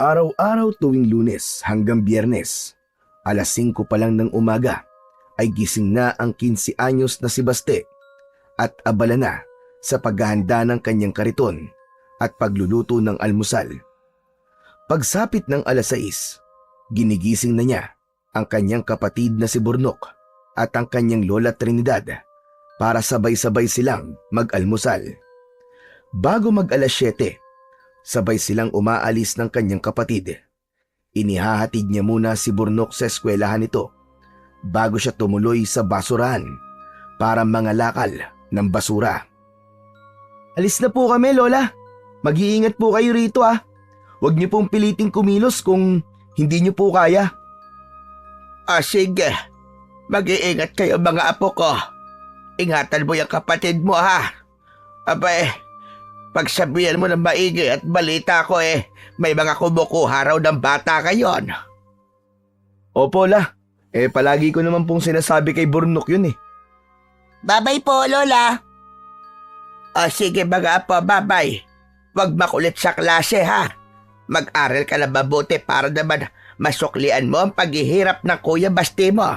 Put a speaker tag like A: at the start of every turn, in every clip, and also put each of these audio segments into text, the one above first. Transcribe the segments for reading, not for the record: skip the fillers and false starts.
A: Araw-araw tuwing Lunes hanggang Biyernes, alas 5 pa lang ng umaga, ay gising na ang 15 anyos na si Baste at abala na sa paghahanda ng kanyang kariton at pagluluto ng almusal. Pagsapit ng alas 6, ginigising na niya ang kanyang kapatid na si Burnok at ang kanyang lola Trinidad para sabay-sabay silang mag-almusal. Bago mag-alas 7, sabay silang umaalis ng kanyang kapatid. Inihahatid niya muna si Burnok sa eskwelahan nito bago siya tumuloy sa basurahan para mangalakal ng basura. Alis na po kami, Lola. Mag-iingat po kayo rito ah. Huwag niyo pong piliting kumilos kung hindi niyo po kaya.
B: Sige. Mag-iingat kayo mga apo ko. Ingatan mo yung kapatid mo ha. Abay, pagsabihan mo ng maigi at balita ko may mga kumukuha raw ng bata ngayon.
A: Opo, La. Palagi ko naman pong sinasabi kay Burnok yun eh.
C: Babay po, Lola.
B: Sige mga apo, babay. Huwag makulit sa klase ha. Mag-aral ka na mabuti para naman masuklian mo ang paghihirap ng Kuya Basti mo.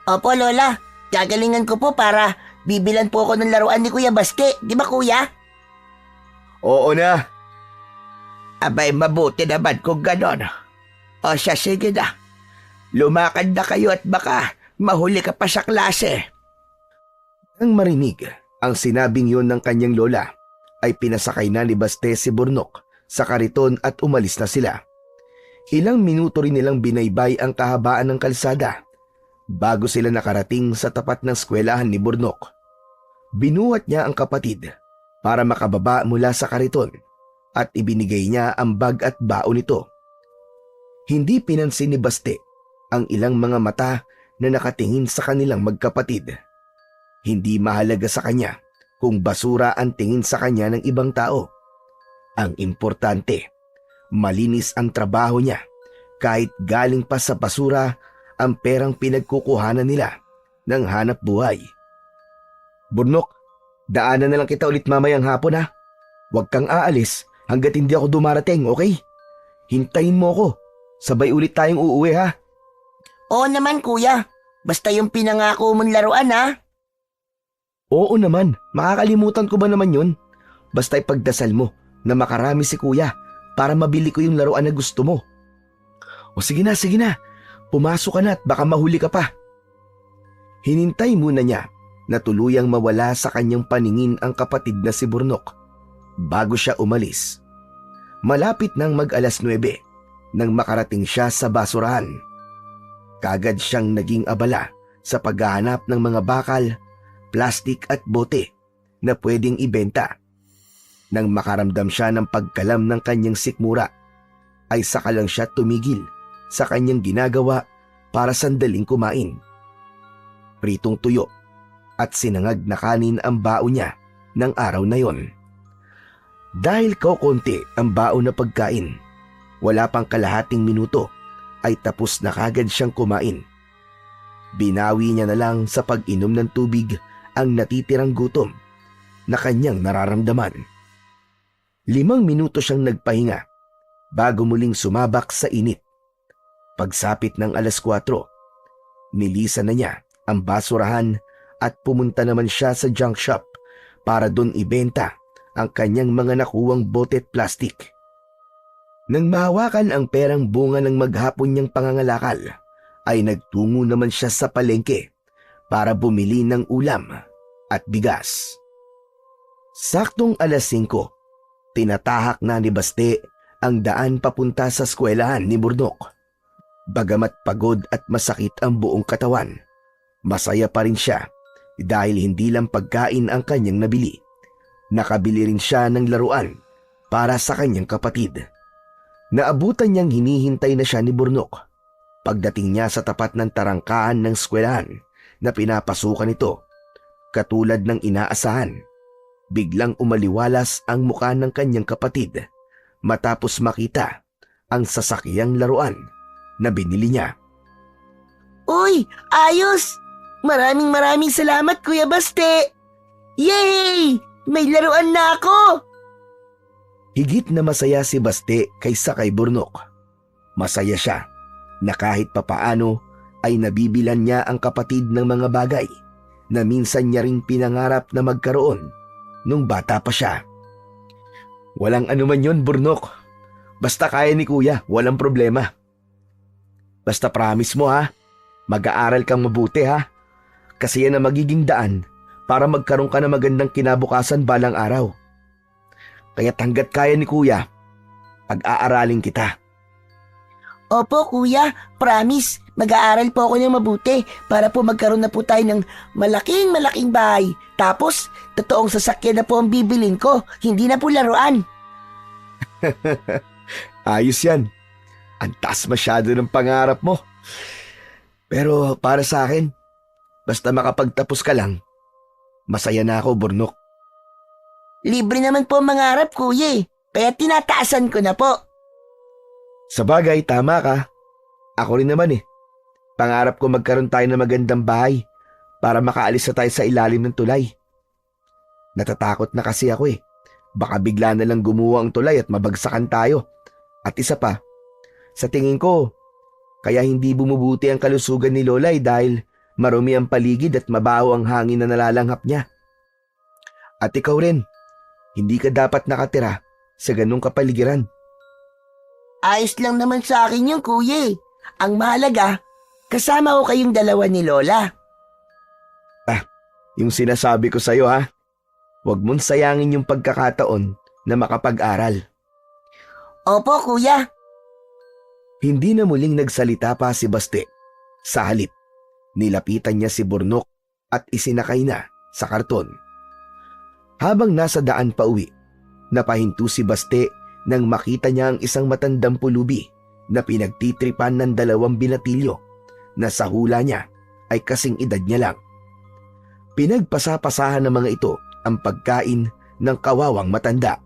C: Opo, Lola. Gagalingan ko po para bibilan po ako ng laruan ni Kuya Basti. Di ba, Kuya?
A: Oo na.
B: Abay, mabuti naman kung ganon. Sige na. Lumakad na kayo at baka mahuli ka pa sa klase.
A: Nang marinig ang sinabing yun ng kanyang lola, ay pinasakay na ni Baste si Burnok sa kariton at umalis na sila. Ilang minuto rin nilang binaybay ang kahabaan ng kalsada bago sila nakarating sa tapat ng eskwelahan ni Burnok. Binuhat niya ang kapatid para makababa mula sa kariton at ibinigay niya ang bag at baon nito. Hindi pinansin ni Baste ang ilang mga mata na nakatingin sa kanilang magkapatid. Hindi mahalaga sa kanya kung basura ang tingin sa kanya ng ibang tao. Ang importante, malinis ang trabaho niya kahit galing pa sa basura ang perang pinagkukuhanan nila ng hanap buhay. Burnok, daanan na lang kita ulit mamayang hapon ha. Huwag kang aalis hanggat hindi ako dumarating, okay? Hintayin mo ako. Sabay ulit tayong uuwi ha.
C: Oo naman, Kuya. Basta yung pinangako mong laruan ha.
A: Oo naman, makakalimutan ko ba naman yun? Basta ipagdasal mo na makarami si Kuya para mabili ko yung laruan na gusto mo. O sige na. Pumasok ka na at baka mahuli ka pa. Hinintay muna niya na tuluyang mawala sa kanyang paningin ang kapatid na si Burnok bago siya umalis. Malapit nang mag-alas 9 nang makarating siya sa basurahan. Kagad siyang naging abala sa paghahanap ng mga bakal, plastik at bote na pwedeng ibenta. Nang makaramdam siya ng pagkalam ng kanyang sikmura, ay saka lang siya tumigil sa kanyang ginagawa para sandaling kumain. Pritong tuyo at sinangag na kanin ang baon niya ng araw na yon. Dahil kaunti ang baon na pagkain, wala pang kalahating minuto ay tapos na kagad siyang kumain. Binawi niya na lang sa pag-inom ng tubig ang natitirang gutom na kanyang nararamdaman. 5 minuto siyang nagpahinga bago muling sumabak sa init. Pagsapit ng alas 4, nilisan na niya ang basurahan at pumunta naman siya sa junk shop para doon ibenta ang kanyang mga nakuwang bote at plastik. Nang mahawakan ang perang bunga ng maghapon niyang pangangalakal, ay nagtungo naman siya sa palengke para bumili ng ulam at bigas. Saktong alas 5, tinatahak na ni Baste ang daan papunta sa eskwelahan ni Burnok. Bagamat pagod at masakit ang buong katawan, masaya pa rin siya dahil hindi lang pagkain ang kanyang nabili. Nakabili rin siya ng laruan para sa kanyang kapatid. Naabutan niyang hinihintay na siya ni Burnok. Pagdating niya sa tapat ng tarangkaan ng eskwelahan na pinapasukan nito, katulad ng inaasahan, biglang umaliwalas ang mukha ng kanyang kapatid matapos makita ang sasakyang laruan na binili niya.
C: Uy, ayos! Maraming salamat, Kuya Baste! Yay! May laruan na ako!
A: Higit na masaya si Baste kaysa kay Burnok. Masaya siya na kahit papaano ay nabibilan niya ang kapatid ng mga bagay na minsan niya ring pinangarap na magkaroon nung bata pa siya. Walang anuman yon, Burnok. Basta kaya ni Kuya, walang problema. Basta promise mo ha, mag-aaral kang mabuti ha. Kasi yan ang magiging daan para magkaroon ka ng magandang kinabukasan balang araw. Kaya hanggat kaya ni Kuya, pag-aaralin kita.
C: Opo, kuya. Promise. Mag-aaral po ako ng mabuti para po magkaroon na po tayo ng malaking bahay. Tapos, totoong sasakyan na po ang bibilin ko. Hindi na po laruan.
A: Ayos yan. Ang taas masyado ng pangarap mo. Pero para sa akin, basta makapagtapos ka lang, masaya na ako, Burnok.
C: Libre naman po ang mangarap, kuya eh. Kaya tinataasan ko na po.
A: Sa bagay, tama ka. Ako rin naman eh. Pangarap ko magkaroon tayo ng magandang bahay para makaalis na tayo sa ilalim ng tulay. Natatakot na kasi ako eh. Baka bigla na lang gumuho ang tulay at mabagsakan tayo. At isa pa, sa tingin ko, kaya hindi bumubuti ang kalusugan ni Lola dahil marumi ang paligid at mabaho ang hangin na nalalanghap niya. At ikaw rin, hindi ka dapat nakatira sa ganung kapaligiran.
C: Ayos lang naman sa akin yung kuya eh. Ang mahalaga, kasama ko kayong dalawa ni Lola.
A: Yung sinasabi ko sa'yo ha, huwag mong sayangin yung pagkakataon na makapag-aral.
C: Opo, kuya.
A: Hindi na muling nagsalita pa si Baste. Sa halip, nilapitan niya si Burnok at isinakay na sa karton. Habang nasa daan pa uwi, napahinto si Baste nang makita niya ang isang matandang pulubi na pinagtitripan ng 2 binatilyo na sa hula niya ay kasing edad niya lang. Pinagpasapasahan ng mga ito ang pagkain ng kawawang matanda.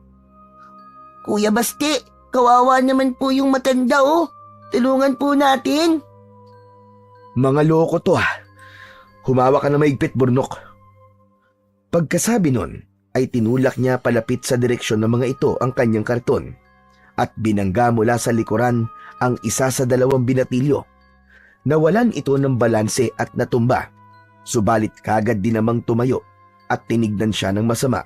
C: Kuya Baste, kawawa naman po yung matanda oh. Tulungan po natin.
A: Mga loko to ha. Humawa ka na maigpit, Burnok. Pagkasabi nun, ay tinulak niya palapit sa direksyon ng mga ito ang kanyang karton at binangga mula sa likuran ang isa sa 2 binatilyo. Nawalan ito ng balanse at natumba, subalit kagad din namang tumayo at tinignan siya ng masama.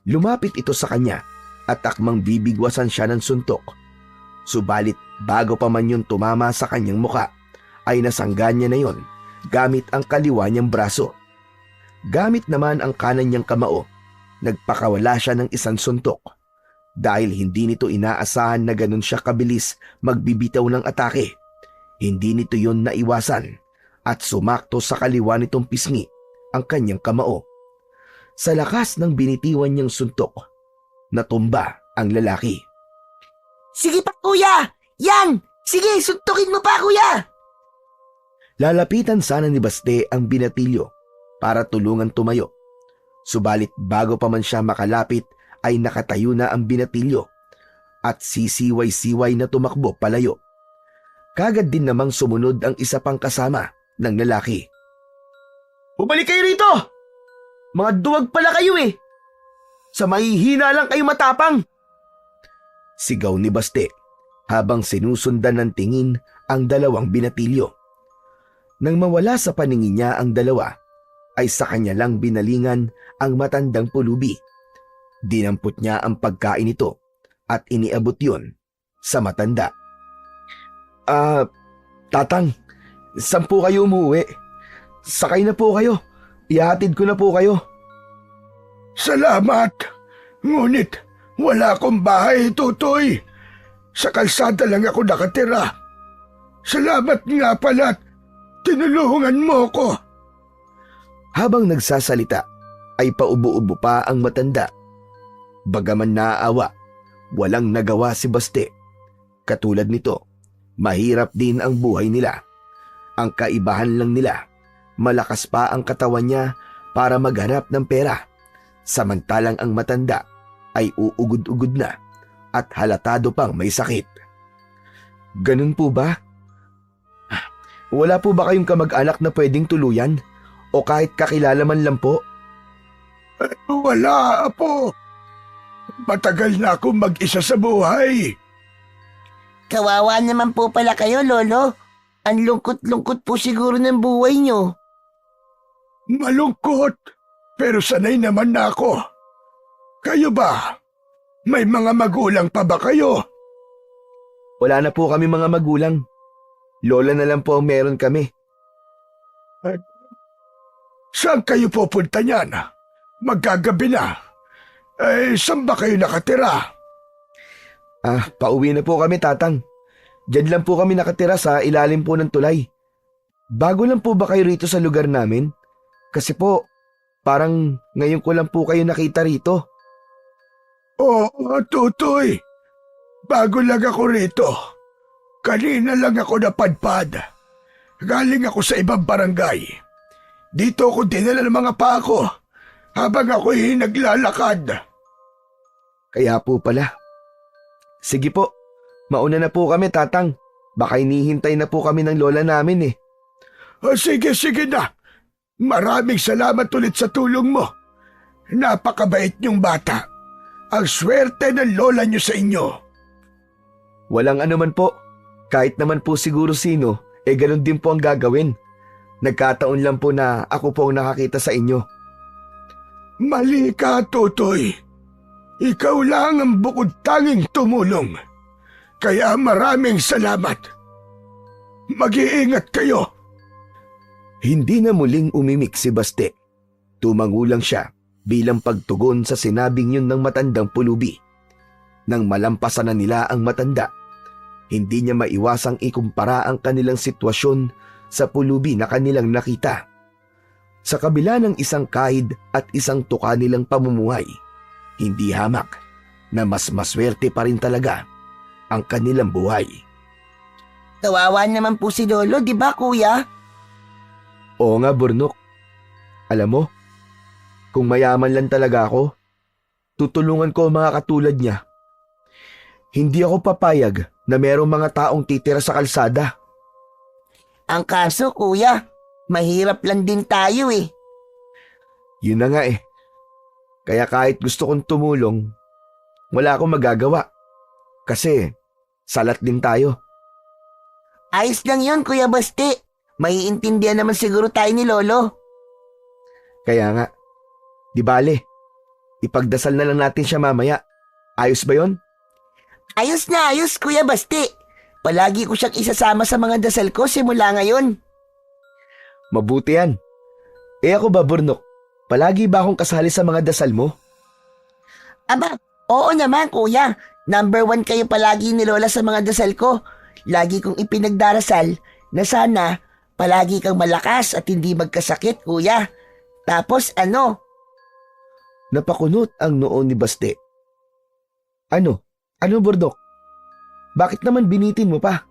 A: Lumapit ito sa kanya at akmang bibigwasan siya ng suntok. Subalit bago pa man yun tumama sa kanyang muka, ay nasangga niya na yon gamit ang kaliwa niyang braso. Gamit naman ang kanan niyang kamao, nagpakawala siya ng isang suntok. Dahil hindi nito inaasahan na ganun siya kabilis magbibitaw ng atake, hindi nito yon naiwasan at sumakto sa kaliwa nitong pisngi ang kanyang kamao. Sa lakas ng binitiwan niyang suntok, natumba ang lalaki.
C: Sige pa, kuya! Yan! Sige, suntukin mo pa, kuya!
A: Lalapitan sana ni Baste ang binatilyo para tulungan tumayo. Subalit bago pa man siya makalapit ay nakatayo na ang binatilyo at sisiway-siway na tumakbo palayo. Kagad din namang sumunod ang isa pang kasama ng lalaki. Bumalik kayo rito! Mga duwag pala kayo eh! Sa mahihina lang kayo matapang! Sigaw ni Baste habang sinusundan ng tingin ang 2 binatilyo. Nang mawala sa paningin niya ang 2, ay sa kanya lang binalingan ang matandang pulubi. Dinampot niya ang pagkain nito at iniabot yun sa matanda. Tatang, saan po kayo umuwi? Sakay na po kayo. Ihatid ko na po kayo.
B: Salamat. Ngunit wala akong bahay, Tutoy. Sa kalsada lang ako nakatira. Salamat nga pala at tinulungan mo ko.
A: Habang nagsasalita, ay paubo-ubo pa ang matanda. Bagaman naaawa, walang nagawa si Baste. Katulad nito, mahirap din ang buhay nila. Ang kaibahan lang nila, malakas pa ang katawan niya para maghanap ng pera. Samantalang ang matanda ay uugod-ugod na at halatado pang may sakit. Ganun po ba? Wala po ba kayong kamag-anak na pwedeng tuluyan? O kahit kakilala man lang po?
B: Wala, Apo.
D: Matagal na akong mag-isa sa buhay.
C: Kawawa naman po pala kayo, Lolo. Ang lungkot-lungkot po siguro ng buhay nyo.
D: Malungkot, pero sanay naman na ako. Kayo ba? May mga magulang pa ba kayo?
A: Wala na po kami mga magulang. Lola na lang po ang meron kami.
D: Saan kayo pupunta niyan? Magagabi na. Saan ba kayo nakatira?
A: Pauwi na po kami, Tatang. Diyan lang po kami nakatira sa ilalim po ng tulay. Bago lang po ba kayo rito sa lugar namin? Kasi po, parang ngayon ko lang po kayo nakita rito.
D: Oo, Tutoy. Bago lang ako rito. Kanina lang ako napadpad. Galing ako sa ibang barangay. Dito ako dinala ng mga pako habang ako'y naglalakad.
A: Kaya po pala. Sige po, mauna na po kami, Tatang. Baka hinihintay na po kami ng lola namin eh.
D: Sige na. Maraming salamat ulit sa tulong mo. Napakabait niyong bata. Ang swerte ng lola niyo sa inyo.
A: Walang anuman po. Kahit naman po siguro sino, ganun din po ang gagawin. Nagkataon lang po na ako po ang nakakita sa inyo.
D: Mali ka, Tutoy. Ikaw lang ang bukod tanging tumulong. Kaya maraming salamat. Mag-iingat kayo.
A: Hindi na muling umimik si Baste. Tumango lang siya bilang pagtugon sa sinabing yun ng matandang pulubi. Nang malampasan na nila ang matanda, hindi niya maiwasang ikumpara ang kanilang sitwasyon sa pulubi na kanilang nakita. Sa kabila ng isang kahid at isang tuka nilang pamumuhay, hindi hamak na mas maswerte pa rin talaga ang kanilang buhay.
C: Kawawa naman po si Lolo, di ba kuya?
A: Oo nga, Burnok. Alam mo, kung mayaman lang talaga ako, tutulungan ko ang mga katulad niya. Hindi ako papayag na merong mga taong titira sa kalsada.
C: Ang kaso kuya, mahirap lang din tayo eh.
A: Yun na nga eh. Kaya kahit gusto kong tumulong, wala akong magagawa. Kasi salat din tayo.
C: Ayos lang yun, Kuya Baste. Maiintindihan naman siguro tayo ni Lolo.
A: Kaya nga, di bale, ipagdasal na lang natin siya mamaya. Ayos ba yon?
C: Ayos na ayos, Kuya Baste. Palagi ko siyang isasama sa mga dasal ko simula ngayon.
A: Mabuti yan. Ako ba, Burnok? Palagi ba akong kasali sa mga dasal mo?
C: Aba, oo naman, Kuya. Number 1 kayo palagi ni Lola sa mga dasal ko. Lagi kong ipinagdarasal na sana palagi kang malakas at hindi magkasakit, Kuya. Tapos ano?
A: Napakunot ang noo ni Baste. Ano? Ano, Burnok? Bakit naman binitin mo pa?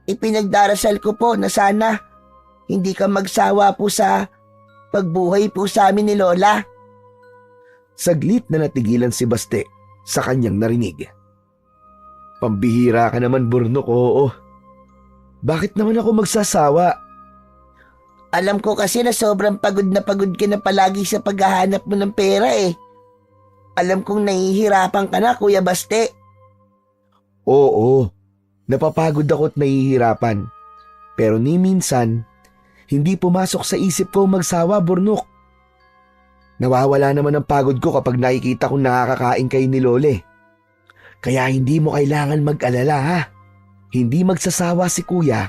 C: Ipinagdarasal ko po na sana hindi ka magsawa po sa pagbuhay po sa amin ni Lola.
A: Saglit na natigilan si Baste sa kanyang narinig. Pambihira ka naman, Burnok, oo. Bakit naman ako magsasawa?
C: Alam ko kasi na sobrang pagod ka na palagi sa paghahanap mo ng pera eh. Alam kong nahihirapan ka na, Kuya Baste.
A: Oo, napapagod ako at nahihirapan. Pero ni minsan, hindi pumasok sa isip ko magsawa, Burnok. Nawawala naman ang pagod ko kapag nakikita kong nakakakain kayo ni Lole. Kaya hindi mo kailangan mag-alala ha. Hindi magsasawa si Kuya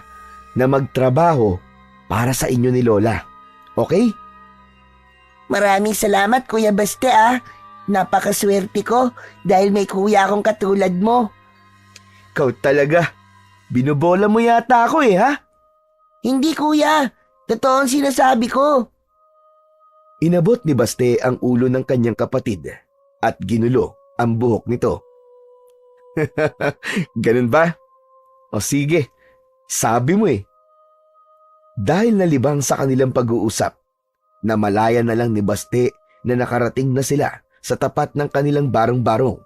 A: na magtrabaho para sa inyo ni Lola. Okay?
C: Maraming salamat, Kuya Baste ah. Napakaswerte ko dahil may kuya akong katulad mo.
A: Ikaw talaga. Binubola mo yata ako eh ha?
C: Hindi, Kuya. Totoo ang sinasabi ko.
A: Inabot ni Baste ang ulo ng kanyang kapatid at ginulo ang buhok nito. Ganun ba? O sige, sabi mo eh. Dahil nalibang sa kanilang pag-uusap, namalaya na lang ni Baste na nakarating na sila sa tapat ng kanilang barong-barong.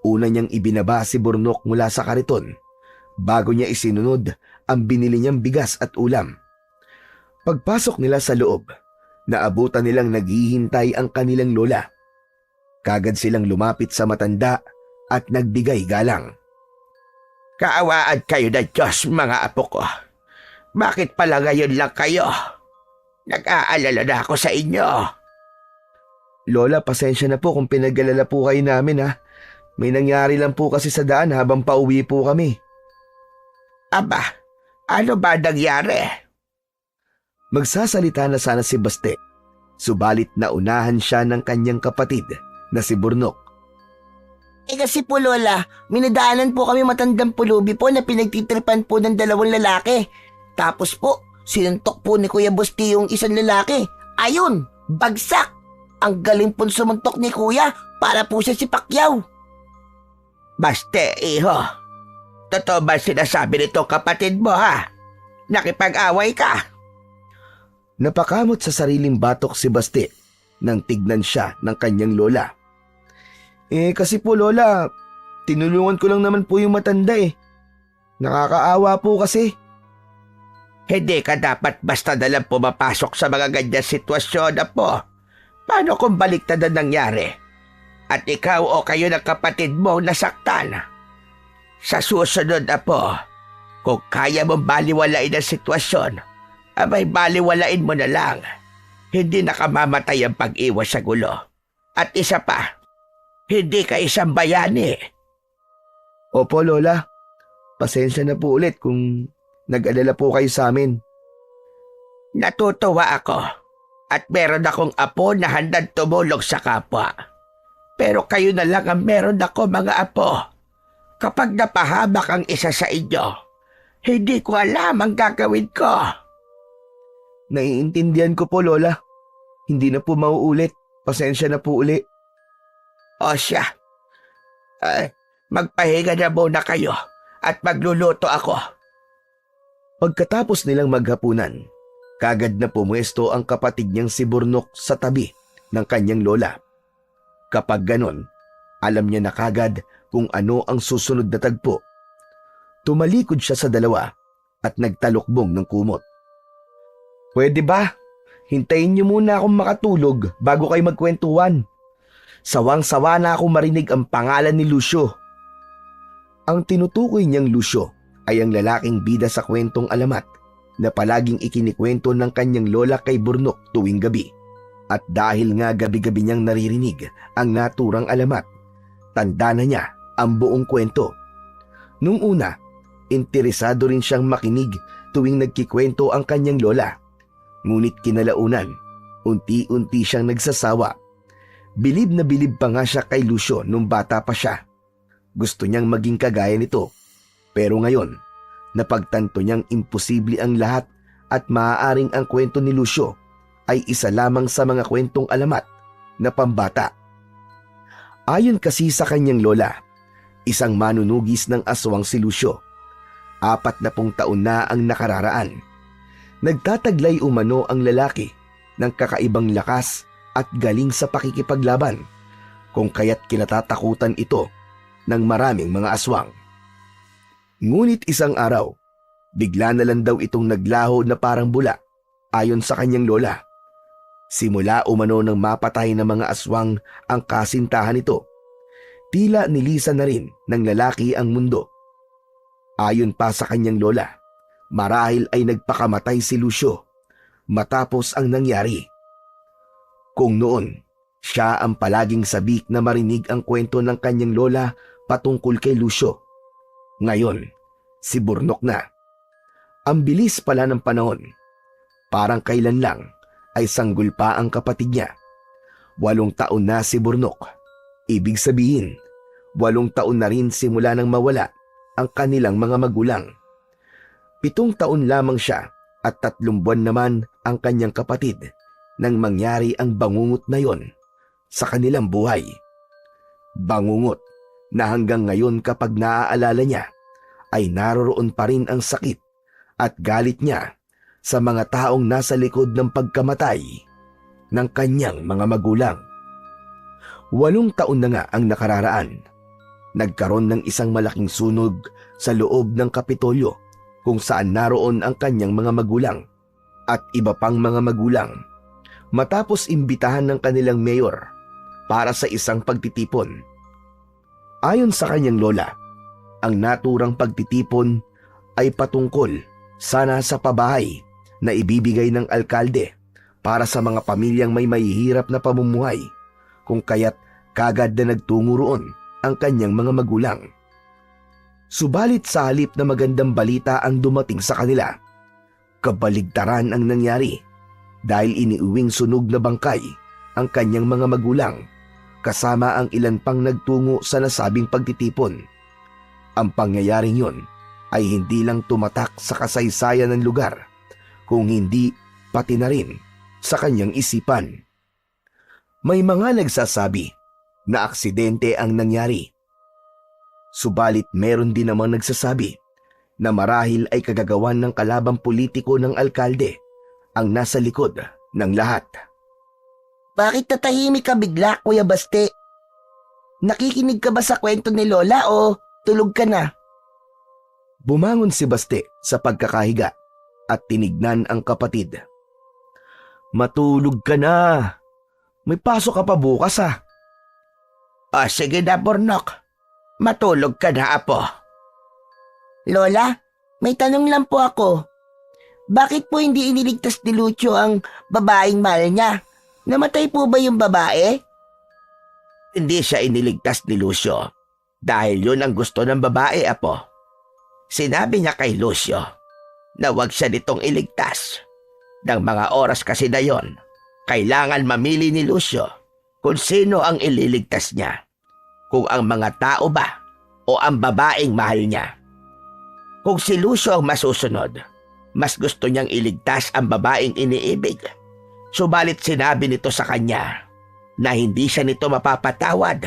A: Una niyang ibinaba si Burnok mula sa kariton bago niya isinunod ang binili niyang bigas at ulam. Pagpasok nila sa loob, naabutan nilang naghihintay ang kanilang lola. Kagad silang lumapit sa matanda at nagbigay galang.
B: Kaawaan kayo na Diyos, mga apo ko. Bakit pala ngayon lang kayo? Nag-aalala na ako sa inyo.
A: Lola, pasensya na po kung pinag-alala po kayo namin ha. May nangyari lang po kasi sa daan habang pauwi po kami.
B: Aba, ano ba nangyari?
A: Magsasalita na sana si Baste, subalit naunahan siya ng kanyang kapatid na si Burnok.
C: Kasi po Lola, minadaanan po kami matandang pulubi po na pinagtitripan po ng dalawang lalaki. Tapos po, sinuntok po ni Kuya Busti yung isang lalaki. Ayun, bagsak! Ang galing po sumuntok ni Kuya para po siya si Pacquiao.
B: Baste, iho. Totoo ba sinasabi nito kapatid mo ha? Nakipag-away ka?
A: Napakamot sa sariling batok si Baste nang tignan siya ng kanyang lola. Kasi po Lola, tinulungan ko lang naman po yung matanda eh. Nakakaawa po kasi.
B: Hindi ka dapat basta nalang pumapasok sa mga ganyan sitwasyon, apo. Paano kung baliktad ang nangyari? At ikaw o kayo ng kapatid mo nasaktan? Sa susunod, apo, kung kaya mong baliwalain ang sitwasyon, abay baliwalain mo na lang. Hindi nakamamatay ang pag-iwas sa gulo. At isa pa, hindi ka isang bayani.
A: Opo Lola, pasensya na po ulit kung nag-alala po kayo sa amin.
B: Natutuwa ako at meron akong apo na handang tumulong sa kapwa. Pero kayo na lang ang meron ako, mga apo. Kapag napahamak ang isa sa inyo, hindi ko alam ang gagawin ko.
A: Naiintindihan ko po Lola. Hindi na po mauulit. Pasensya na po uli.
B: O siya, magpahinga na muna kayo at magluluto ako.
A: Pagkatapos nilang maghapunan, kagad na pumwesto ang kapatid niyang si Burnok sa tabi ng kanyang lola. Kapag ganon, alam niya na kagad kung ano ang susunod na tagpo. Tumalikod siya sa dalawa at nagtalukbong ng kumot. Pwede ba? Hintayin niyo muna akong makatulog bago kayo magkwentuhan. Sawang-sawa na akong marinig ang pangalan ni Lucio. Ang tinutukoy niyang Lucio ay ang lalaking bida sa kwentong alamat na palaging ikinikwento ng kanyang lola kay Burnok tuwing gabi. At dahil nga gabi-gabi niyang naririnig ang naturang alamat, tanda na niya ang buong kwento. Nung una, interesado rin siyang makinig tuwing nagkikwento ang kanyang lola. Ngunit kinalaunan, unti-unti siyang nagsasawa. Bilib na bilib pa nga siya kay Lucio nung bata pa siya. Gusto niyang maging kagaya nito. Pero ngayon, napagtanto niyang imposible ang lahat at maaaring ang kwento ni Lucio ay isa lamang sa mga kwentong alamat na pambata. Ayon kasi sa kanyang lola, isang manunugis ng aswang si Lucio. 40 taon na ang nakararaan. Nagtataglay umano ang lalaki ng kakaibang lakas at galing sa pakikipaglaban, kung kaya't kinatatakutan ito ng maraming mga aswang. Ngunit isang araw, bigla na lang daw itong naglaho na parang bula ayon sa kanyang lola. Simula umano ng mapatay ng mga aswang ang kasintahan nito, tila nilisan na rin ng lalaki ang mundo. Ayon pa sa kanyang lola, marahil ay nagpakamatay si Lucio matapos ang nangyari. Kung noon, siya ang palaging sabik na marinig ang kwento ng kanyang lola patungkol kay Lucio. Ngayon, si Burnok na. Ang bilis pala ng panahon. Parang kailan lang ay sanggol pa ang kapatid niya. 8 taon na si Burnok. Ibig sabihin, 8 taon na rin simula nang mawala ang kanilang mga magulang. 7 taon lamang siya at 3 buwan naman ang kanyang kapatid nang mangyari ang bangungot na yon sa kanilang buhay. Bangungot na hanggang ngayon kapag naaalala niya ay naroroon pa rin ang sakit at galit niya sa mga taong nasa likod ng pagkamatay ng kanyang mga magulang. 8 taon na nga ang nakararaan. Nagkaroon ng isang malaking sunog sa loob ng Kapitolyo kung saan naroon ang kanyang mga magulang at iba pang mga magulang. Matapos imbitahan ng kanilang mayor para sa isang pagtitipon. Ayon sa kanyang lola, ang naturang pagtitipon ay patungkol sana sa pabahay na ibibigay ng alkalde para sa mga pamilyang may mahihirap na pamumuhay, kung kaya't kagad na nagtungo roon ang kanyang mga magulang. Subalit sa halip na magandang balita ang dumating sa kanila, kabaligtaran ang nangyari dahil iniuwing sunog na bangkay ang kanyang mga magulang kasama ang ilan pang nagtungo sa nasabing pagtitipon. Ang pangyayaring yun ay hindi lang tumatak sa kasaysayan ng lugar, kung hindi pati na rin sa kanyang isipan. May mga nagsasabi na aksidente ang nangyari. Subalit meron din namang nagsasabi na marahil ay kagagawan ng kalabang politiko ng alkalde ang nasa likod ng lahat.
C: Bakit tatahimik ka bigla, Kuya Baste? Nakikinig ka ba sa kwento ni Lola o tulog ka na?
A: Bumangon si Baste sa pagkakahiga at tinignan ang kapatid. Matulog ka na. May pasok ka pa bukas
B: Sige na, Burnok. Matulog ka na, apo.
C: Lola, may tanong lang po ako. Bakit po hindi iniligtas ni Lucio ang babaeng mahal niya? Namatay po ba yung babae?
B: Hindi siya iniligtas ni Lucio dahil yun ang gusto ng babae, apo. Sinabi niya kay Lucio na wag siya nitong iligtas. Ng mga oras kasi na yon, kailangan mamili ni Lucio kung sino ang ililigtas niya. Kung ang mga tao ba o ang babaeng mahal niya. Kung si Lucio ang masusunod, mas gusto niyang iligtas ang babaeng iniibig. Subalit sinabi nito sa kanya na hindi siya nito mapapatawad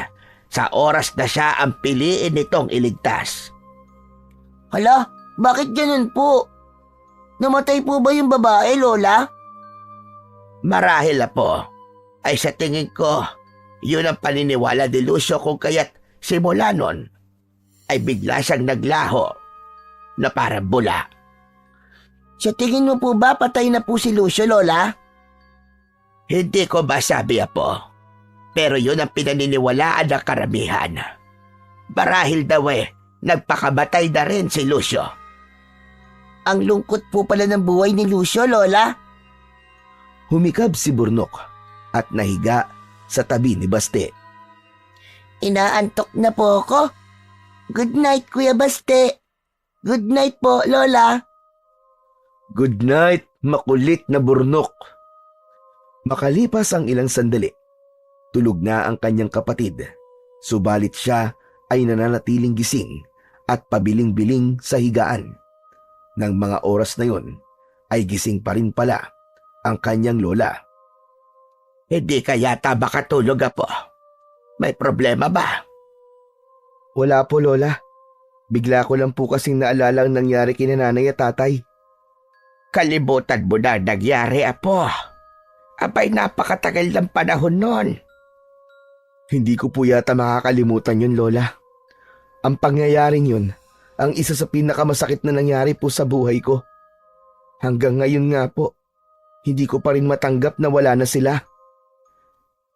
B: sa oras na siya ang piliin nitong iligtas.
C: Hala, bakit ganun po? Namatay po ba yung babae, Lola?
B: Marahil po, ay sa tingin ko, yun ang paniniwala ni Lucio kung kaya't simula nun ay bigla siyang naglaho na parang bula.
C: Sa tingin mo po ba patay na po si Lucio, Lola?
B: Hindi ko masabi, apo, pero yun ang pinaniniwalaan ng karamihan. Marahil daw nagpakamatay na rin si Lucio.
C: Ang lungkot po pala ng buhay ni Lucio, Lola.
A: Humikab si Burnok at nahiga sa tabi ni Baste.
C: Inaantok na po ako. Good night, Kuya Baste. Good night po, Lola.
A: Good night, makulit na Burnok. Makalipas ang ilang sandali, tulog na ang kanyang kapatid. Subalit siya ay nananatiling gising at pabiling-biling sa higaan. Nang mga oras na yon, ay gising pa rin pala ang kanyang lola.
B: Hindi ka yata makatulog, apo. May problema ba?
A: Wala po, Lola. Bigla ko lang po kasing naalala ang nangyari kina nanay at tatay.
B: Kalimutan mo na nangyari, apo. Abay, napakatagal ng panahon nun.
A: Hindi ko po yata makakalimutan yun, Lola. Ang pangyayaring yun, ang isa sa pinakamasakit na nangyari po sa buhay ko. Hanggang ngayon nga po, hindi ko pa rin matanggap na wala na sila.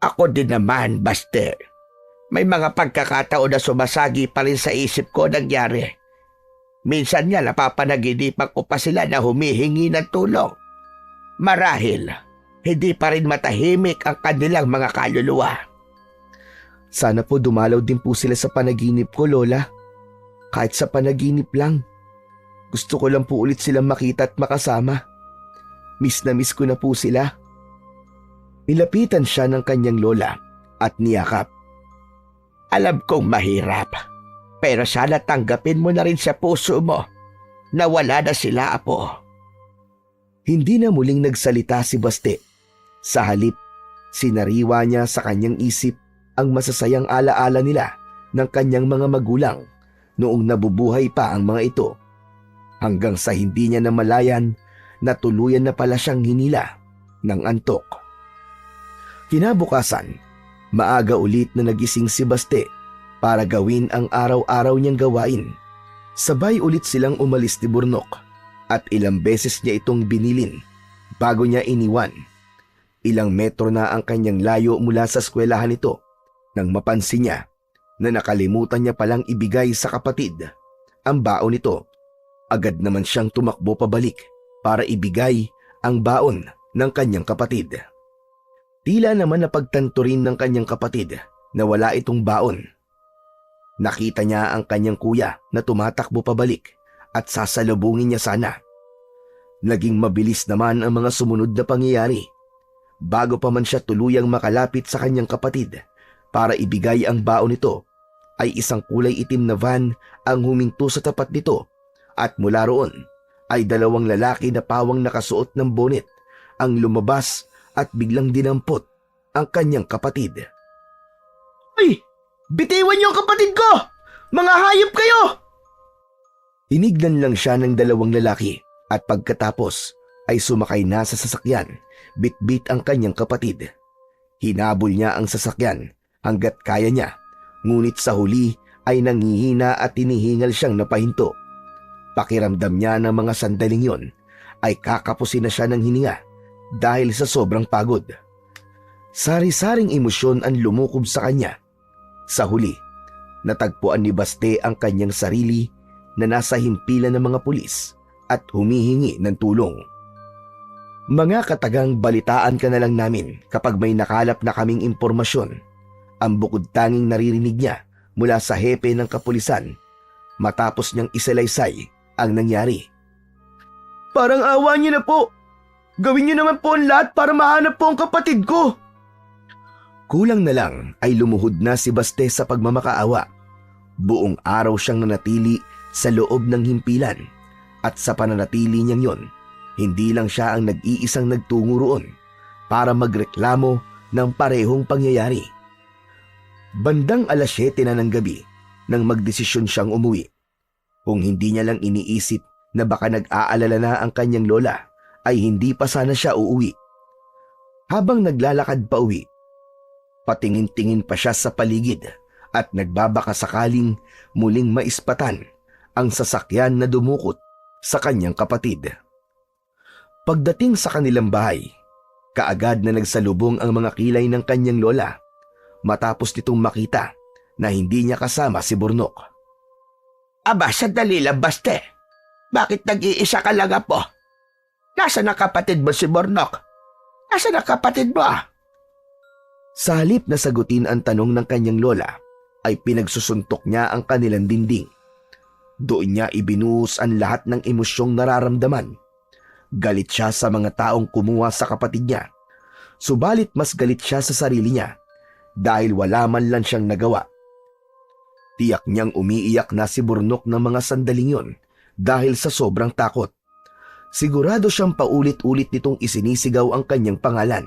B: Ako din naman, Baste. May mga pagkakataon na sumasagi pa rin sa isip ko nangyari. Minsan nga napapanaginipan ko pa sila na humihingi ng tulong. Marahil, hindi pa rin matahimik ang kanilang mga kaluluwa.
A: Sana po dumalaw din po sila sa panaginip ko, Lola. Kahit sa panaginip lang. Gusto ko lang po ulit silang makita at makasama. Miss na miss ko na po sila. Nilapitan siya ng kanyang lola at niyakap.
B: Alam kong mahirap, pero sana tanggapin mo na rin sa puso mo na wala na sila, apo.
A: Hindi na muling nagsalita si Baste. Sa halip, sinariwa niya sa kanyang isip ang masasayang alaala nila ng kanyang mga magulang noong nabubuhay pa ang mga ito. Hanggang sa hindi niya namalayan na tuluyan na pala siyang hinila ng antok. Kinabukasan, maaga ulit na nagising si Baste para gawin ang araw-araw niyang gawain. Sabay ulit silang umalis ni Burnok at ilang beses niya itong binilin bago niya iniwan. Ilang metro na ang kanyang layo mula sa eskwelahan nito Nang mapansin niya na nakalimutan niya palang ibigay sa kapatid ang baon nito, agad naman siyang tumakbo pabalik para ibigay ang baon ng kanyang kapatid. Tila naman napagtanto rin ng kanyang kapatid na wala itong baon. Nakita niya ang kanyang kuya na tumatakbo pabalik at sasalubungin niya sana. Naging mabilis naman ang mga sumunod na pangyayari. Bago pa man siya tuluyang makalapit sa kanyang kapatid para ibigay ang baon nito, ay isang kulay itim na van ang huminto sa tapat nito at mula roon ay dalawang lalaki na pawang nakasuot ng bonnet ang lumabas at biglang dinampot ang kanyang kapatid.
B: Ay! Bitiwan niyo ang kapatid ko! Mga hayop kayo!
A: Tinignan lang siya ng dalawang lalaki at pagkatapos ay sumakay na sa sasakyan, bit-bit ang kanyang kapatid. Hinabol niya ang sasakyan hanggat kaya niya, ngunit sa huli ay nanghihina at tinihingal siyang napahinto. Pakiramdam niya ng mga sandaling yon ay kakapusin na siya ng hininga dahil sa sobrang pagod. Sari-saring emosyon ang lumukob sa kanya. Sa huli, natagpuan ni Baste ang kanyang sarili na nasa himpilan ng mga pulis at humihingi ng tulong. Mga katagang balitaan ka na lang namin kapag may nakalap na kaming impormasyon. Ang bukod tanging naririnig niya mula sa hepe ng kapulisan matapos niyang isalaysay ang nangyari.
B: Parang awa niyo na po. Gawin niyo naman po ang lahat para mahanap po ang kapatid ko.
A: Kulang na lang ay lumuhod na si Baste sa pagmamakaawa. Buong araw siyang nanatili sa loob ng himpilan at sa pananatili niyang yon, hindi lang siya ang nag-iisang nagtungo roon para magreklamo ng parehong pangyayari. Bandang 7:00 na ng gabi nang magdesisyon siyang umuwi. Kung hindi niya lang iniisip na baka nag-aalala na ang kanyang lola, ay hindi pa sana siya uuwi. Habang naglalakad pa uwi, patingin-tingin pa siya sa paligid at nagbabaka sakaling muling maispatan ang sasakyan na dumukot sa kanyang kapatid. Pagdating sa kanilang bahay, kaagad na nagsalubong ang mga kilay ng kanyang lola matapos nitong makita na hindi niya kasama si Burnok.
B: Aba, sandali lang, Baste. Bakit nag-iisa ka lang, apo? Nasaan ang kapatid mo si Burnok? Nasaan ang kapatid mo?
A: Sa halip na sagutin ang tanong ng kanyang lola, ay pinagsusuntok niya ang kanilang dingding. Doon niya ibinuhos ang lahat ng emosyong nararamdaman. Galit siya sa mga taong kumuha sa kapatid niya. Subalit mas galit siya sa sarili niya dahil wala man lang siyang nagawa. Tiyak niyang umiiyak na si Burnok ng mga sandaling yon dahil sa sobrang takot. Sigurado siyang paulit-ulit nitong isinisigaw ang kanyang pangalan.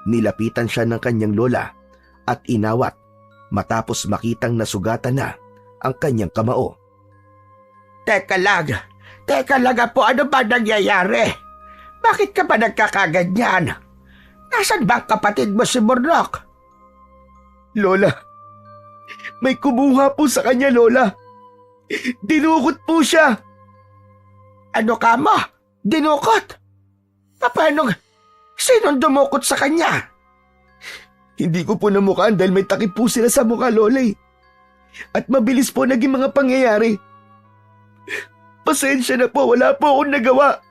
A: Nilapitan siya ng kanyang lola at inawat matapos makitang nasugatan na ang kanyang kamao.
B: Teka lang po, ano ba nangyayari? Bakit ka ba nagkakaganyan? Nasaan ba ang kapatid mo si Burnok?
A: Lola, may kumuha po sa kanya, Lola. Dinukot po siya.
B: Ano ka mo? Dinukot? Paano? Sinong dumukot sa kanya?
A: Hindi ko po namukhaan dahil may takip po sila sa mukha, Lola. At mabilis po naging mga pangyayari. Pasensya na po, wala po akong nagawa.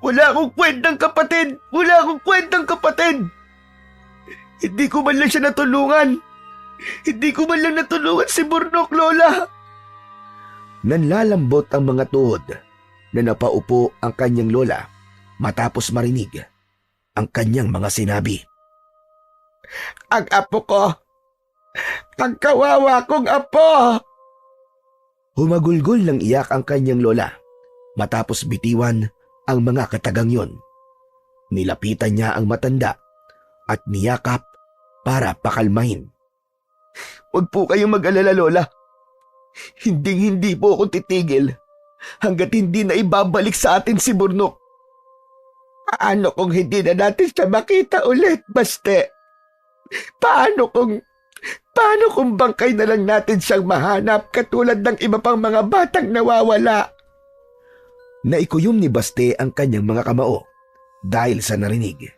A: Wala akong kwentang kapatid. Hindi ko man lang siya natulungan. Hindi ko man lang natulungan si Burnok, Lola. Nanlalambot ang mga tuhod na napaupo ang kanyang lola matapos marinig ang kanyang mga sinabi.
B: Ang apo ko. Ang kawawa kong apo.
A: Humagulgol ng iyak ang kanyang lola matapos bitiwan ang mga katagang yon. Nilapitan niya ang matanda at niyakap para pakalmahin. Huwag po kayong mag-alala, Lola. Hindi po ako titigil hanggat hindi na ibabalik sa atin si Burnok.
B: Paano kung hindi na natin siya makita ulit, Baste? Paano kung bangkay na lang natin siyang mahanap katulad ng iba pang mga batang nawawala?
A: Naikuyom ni Baste ang kanyang mga kamao dahil sa narinig.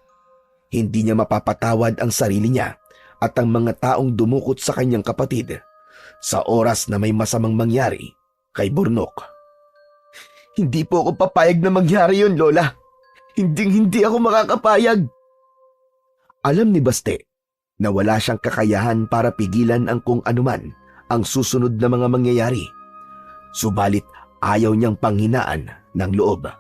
A: Hindi niya mapapatawad ang sarili niya at ang mga taong dumukot sa kanyang kapatid sa oras na may masamang mangyari kay Burnok. Hindi po ako papayag na mangyari yun, Lola. Hindi ako makakapayag. Alam ni Baste na wala siyang kakayahan para pigilan ang kung anuman ang susunod na mga mangyayari. Subalit ayaw niyang panghinaan ng loob.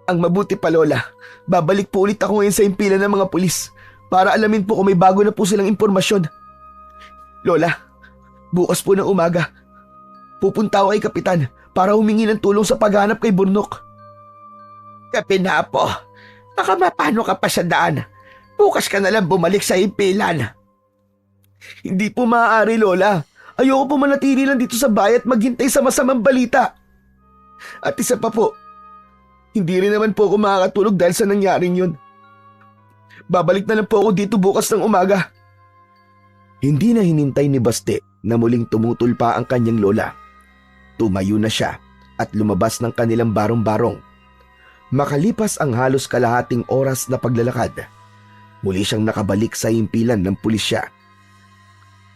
A: Ang mabuti pa, Lola, babalik po ulit ako ngayon sa impilan ng mga pulis para alamin po kung may bago na po silang impormasyon. Lola, bukas po ng umaga, pupunta ako kay Kapitan para humingi ng tulong sa paghanap kay Burnok.
B: Kapinapo, baka mapano ka pa sa daan. Bukas ka na lang bumalik sa impilan.
A: Hindi po maaari, Lola. Ayoko po manatili lang dito sa bahay at maghintay sa masamang balita. At isa pa po, hindi rin naman po ako makakatulog dahil sa nangyaring yun. Babalik na lang po ako dito bukas ng umaga. Hindi na hinintay ni Baste na muling tumutol pa ang kanyang lola. Tumayo na siya at lumabas ng kanilang barong-barong. Makalipas ang halos kalahating oras na paglalakad, muli siyang nakabalik sa himpilan ng pulisya.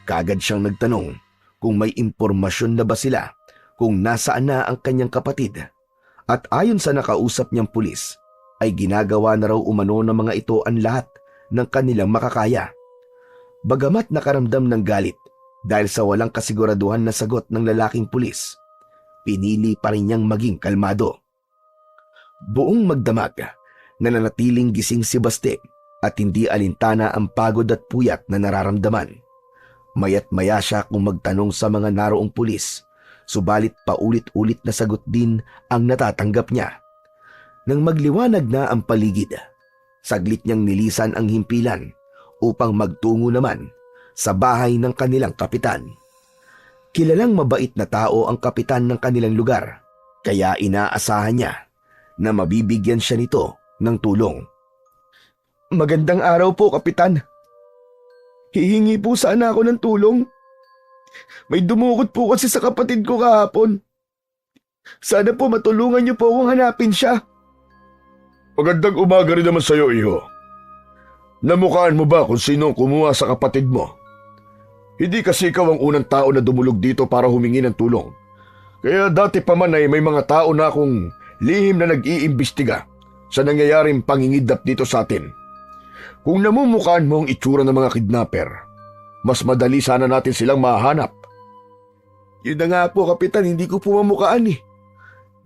A: Kaagad siyang nagtanong kung may impormasyon na ba sila kung nasaan na ang kanyang kapatid. At ayon sa nakausap niyang pulis, ay ginagawa na raw umano ng mga ito ang lahat ng kanilang makakaya. Bagamat nakaramdam ng galit dahil sa walang kasiguraduhan na sagot ng lalaking pulis, pinili pa rin niyang maging kalmado. Buong magdamag, nananatiling gising si Baste at hindi alintana ang pagod at puyat na nararamdaman. Maya't maya siya kung magtanong sa mga naroong pulis, subalit paulit-ulit na sagot din ang natatanggap niya. Nang magliwanag na ang paligid, saglit niyang nilisan ang himpilan upang magtungo naman sa bahay ng kanilang kapitan. Kilalang mabait na tao ang kapitan ng kanilang lugar, kaya inaasahan niya na mabibigyan siya nito ng tulong. Magandang araw po, Kapitan. Hihingi po sana ako ng tulong. May dumukot po kasi sa kapatid ko kahapon. Sana po matulungan niyo po akong hanapin siya.
D: Magandang umaga rin naman sa'yo, iho. Namukhaan mo ba kung sino ang kumuha sa kapatid mo? Hindi kasi ikaw ang unang tao na dumulog dito para humingi ng tulong. Kaya dati pa man ay may mga tao na akong lihim na nag-iimbestiga sa nangyayaring pangingidnap dito sa atin. Kung namumukhaan mo ang itsura ng mga kidnapper, mas madali sana natin silang mahanap.
A: Yun na nga po, Kapitan, hindi ko po mamukhaan eh.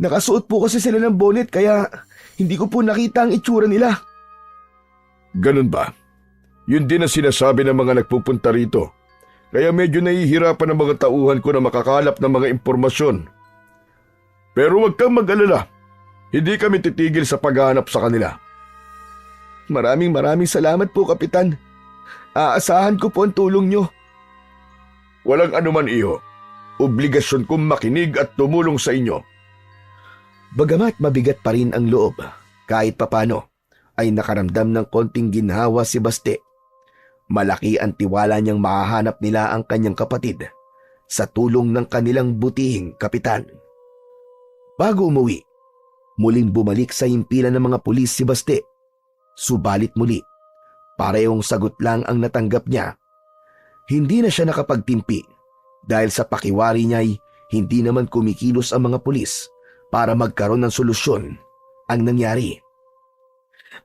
A: Nakasuot po kasi sila ng bonnet kaya hindi ko po nakita ang itsura nila.
D: Ganun ba? Yun din ang sinasabi ng mga nagpupunta rito. Kaya medyo nahihirapan ang mga tauhan ko na makakalap ng mga impormasyon. Pero huwag kang mag-alala. Hindi kami titigil sa paghahanap sa kanila.
A: Maraming salamat po, Kapitan. Aasahan ko po ang tulong nyo.
D: Walang anuman, iho. Obligasyon kong makinig at tumulong sa inyo.
A: Bagamat mabigat pa rin ang loob, kahit papano, ay nakaramdam ng konting ginhawa si Baste. Malaki ang tiwala niyang mahahanap nila ang kanyang kapatid sa tulong ng kanilang butihing kapitan. Bago umuwi, muling bumalik sa himpilan ng mga pulis si Baste. Subalit muli, parehong sagot lang ang natanggap niya. Hindi na siya nakapagtimpi dahil sa pakiwari niya'y hindi naman kumikilos ang mga pulis para magkaroon ng solusyon ang nangyari.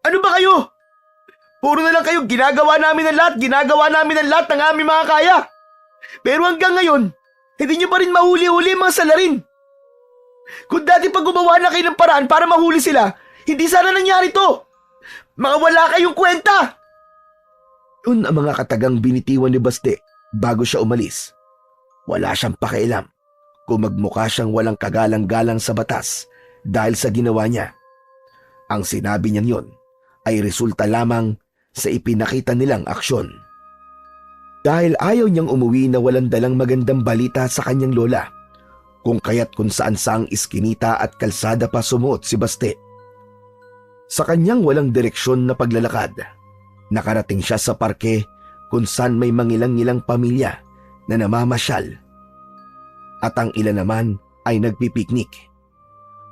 A: Ano ba kayo? Puro na lang kayo, ginagawa namin ang lahat ng aming mga kaya. Pero hanggang ngayon, hindi niyo pa rin mahuli-huli mga salarin. Kung dati pa gumawa na kayo ng paraan para mahuli sila, hindi sana nangyari to. Mga wala kayong kwenta! Yun ang mga katagang binitiwan ni Baste bago siya umalis. Wala siyang pakialam kung magmukha siyang walang kagalang-galang sa batas dahil sa ginawa niya. Ang sinabi niyang yun ay resulta lamang sa ipinakita nilang aksyon. Dahil ayaw niyang umuwi na walang dalang magandang balita sa kanyang lola, kung kaya't kung saan-saang iskinita at kalsada pa sumuot si Baste. Sa kanyang walang direksyon na paglalakad, nakarating siya sa parke kung saan may mangilang-ilang pamilya na namamasyal. At ang ilan naman ay nagpipiknik.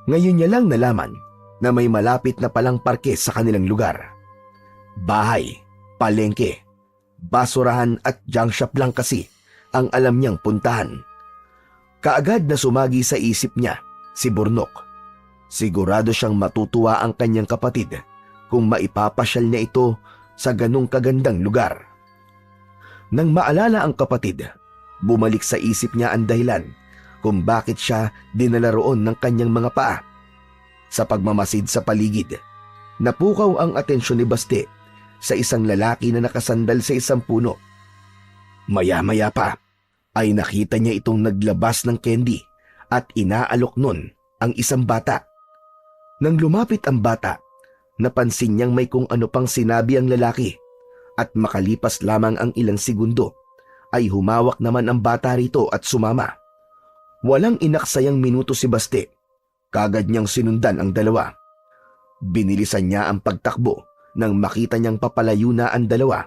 A: Ngayon niya lang nalaman na may malapit na palang parke sa kanilang lugar. Bahay, palengke, basurahan at junk shop lang kasi ang alam niyang puntahan. Kaagad na sumagi sa isip niya si Burnok. Sigurado siyang matutuwa ang kanyang kapatid kung maipapasyal niya ito sa ganong kagandang lugar. Nang maalala ang kapatid, bumalik sa isip niya ang dahilan kung bakit siya dinala roon ng kanyang mga paa. Sa pagmamasid sa paligid, napukaw ang atensyon ni Baste sa isang lalaki na nakasandal sa isang puno. Maya-maya pa ay nakita niya itong naglabas ng candy at inaalok nun ang isang bata. Nang lumapit ang bata, napansin niyang may kung ano pang sinabi ang lalaki at makalipas lamang ang ilang segundo ay humawak naman ang bata rito at sumama. Walang inaksayang minuto si Baste, kagad niyang sinundan ang dalawa. Binilisan niya ang pagtakbo nang makita niyang papalayo na ang dalawa.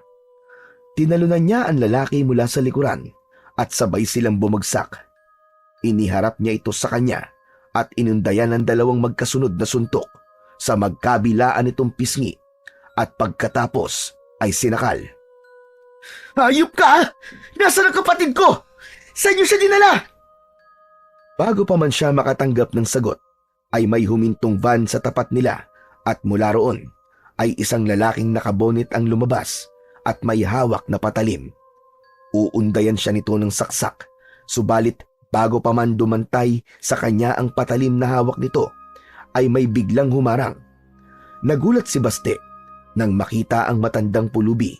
A: Tinalunan niya ang lalaki mula sa likuran at sabay silang bumagsak. Iniharap niya ito sa kanya at inundayan ang dalawang magkasunod na suntok sa magkabilaan nitong pisngi at pagkatapos ay sinakal.
B: Hayop ka! Nasaan ang kapatid ko? Saan niyo siya dinala?
A: Bago pa man siya makatanggap ng sagot, ay may humintong van sa tapat nila at mula roon ay isang lalaking nakabonit ang lumabas at may hawak na patalim. Uundayan siya nito ng saksak, subalit bago pa man dumantay sa kanya ang patalim na hawak nito, ay may biglang humarang. Nagulat si Baste nang makita ang matandang pulubi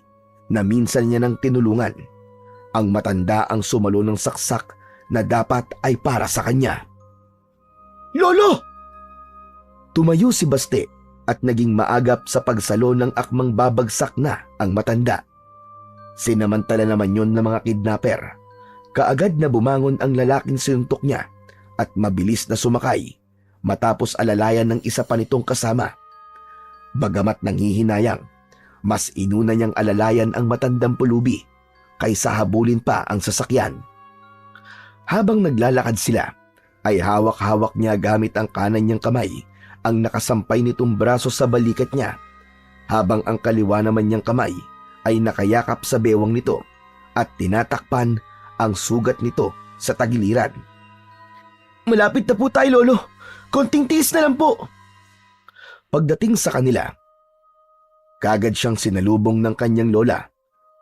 A: na minsan niya nang tinulungan. Ang matanda ang sumalo ng saksak na dapat ay para sa kanya.
B: Lolo!
A: Tumayo si Baste at naging maagap sa pagsalo ng akmang babagsak na ang matanda. Sinamantala naman yon ng mga kidnapper. Kaagad na bumangon ang lalaking sinuntok niya at mabilis na sumakay matapos alalayan ng isa pa nitong kasama. Bagamat nanghihinayang, mas inuna niyang alalayan ang matandang pulubi kaysa habulin pa ang sasakyan. Habang naglalakad sila, ay hawak-hawak niya gamit ang kanan niyang kamay ang nakasampay nitong braso sa balikat niya, habang ang kaliwa naman niyang kamay ay nakayakap sa bewang nito at tinatakpan ang sugat nito sa tagiliran.
B: Malapit na po tayo, Lolo. Konting tiis na lang po.
A: Pagdating sa kanila, kagad siyang sinalubong ng kanyang lola,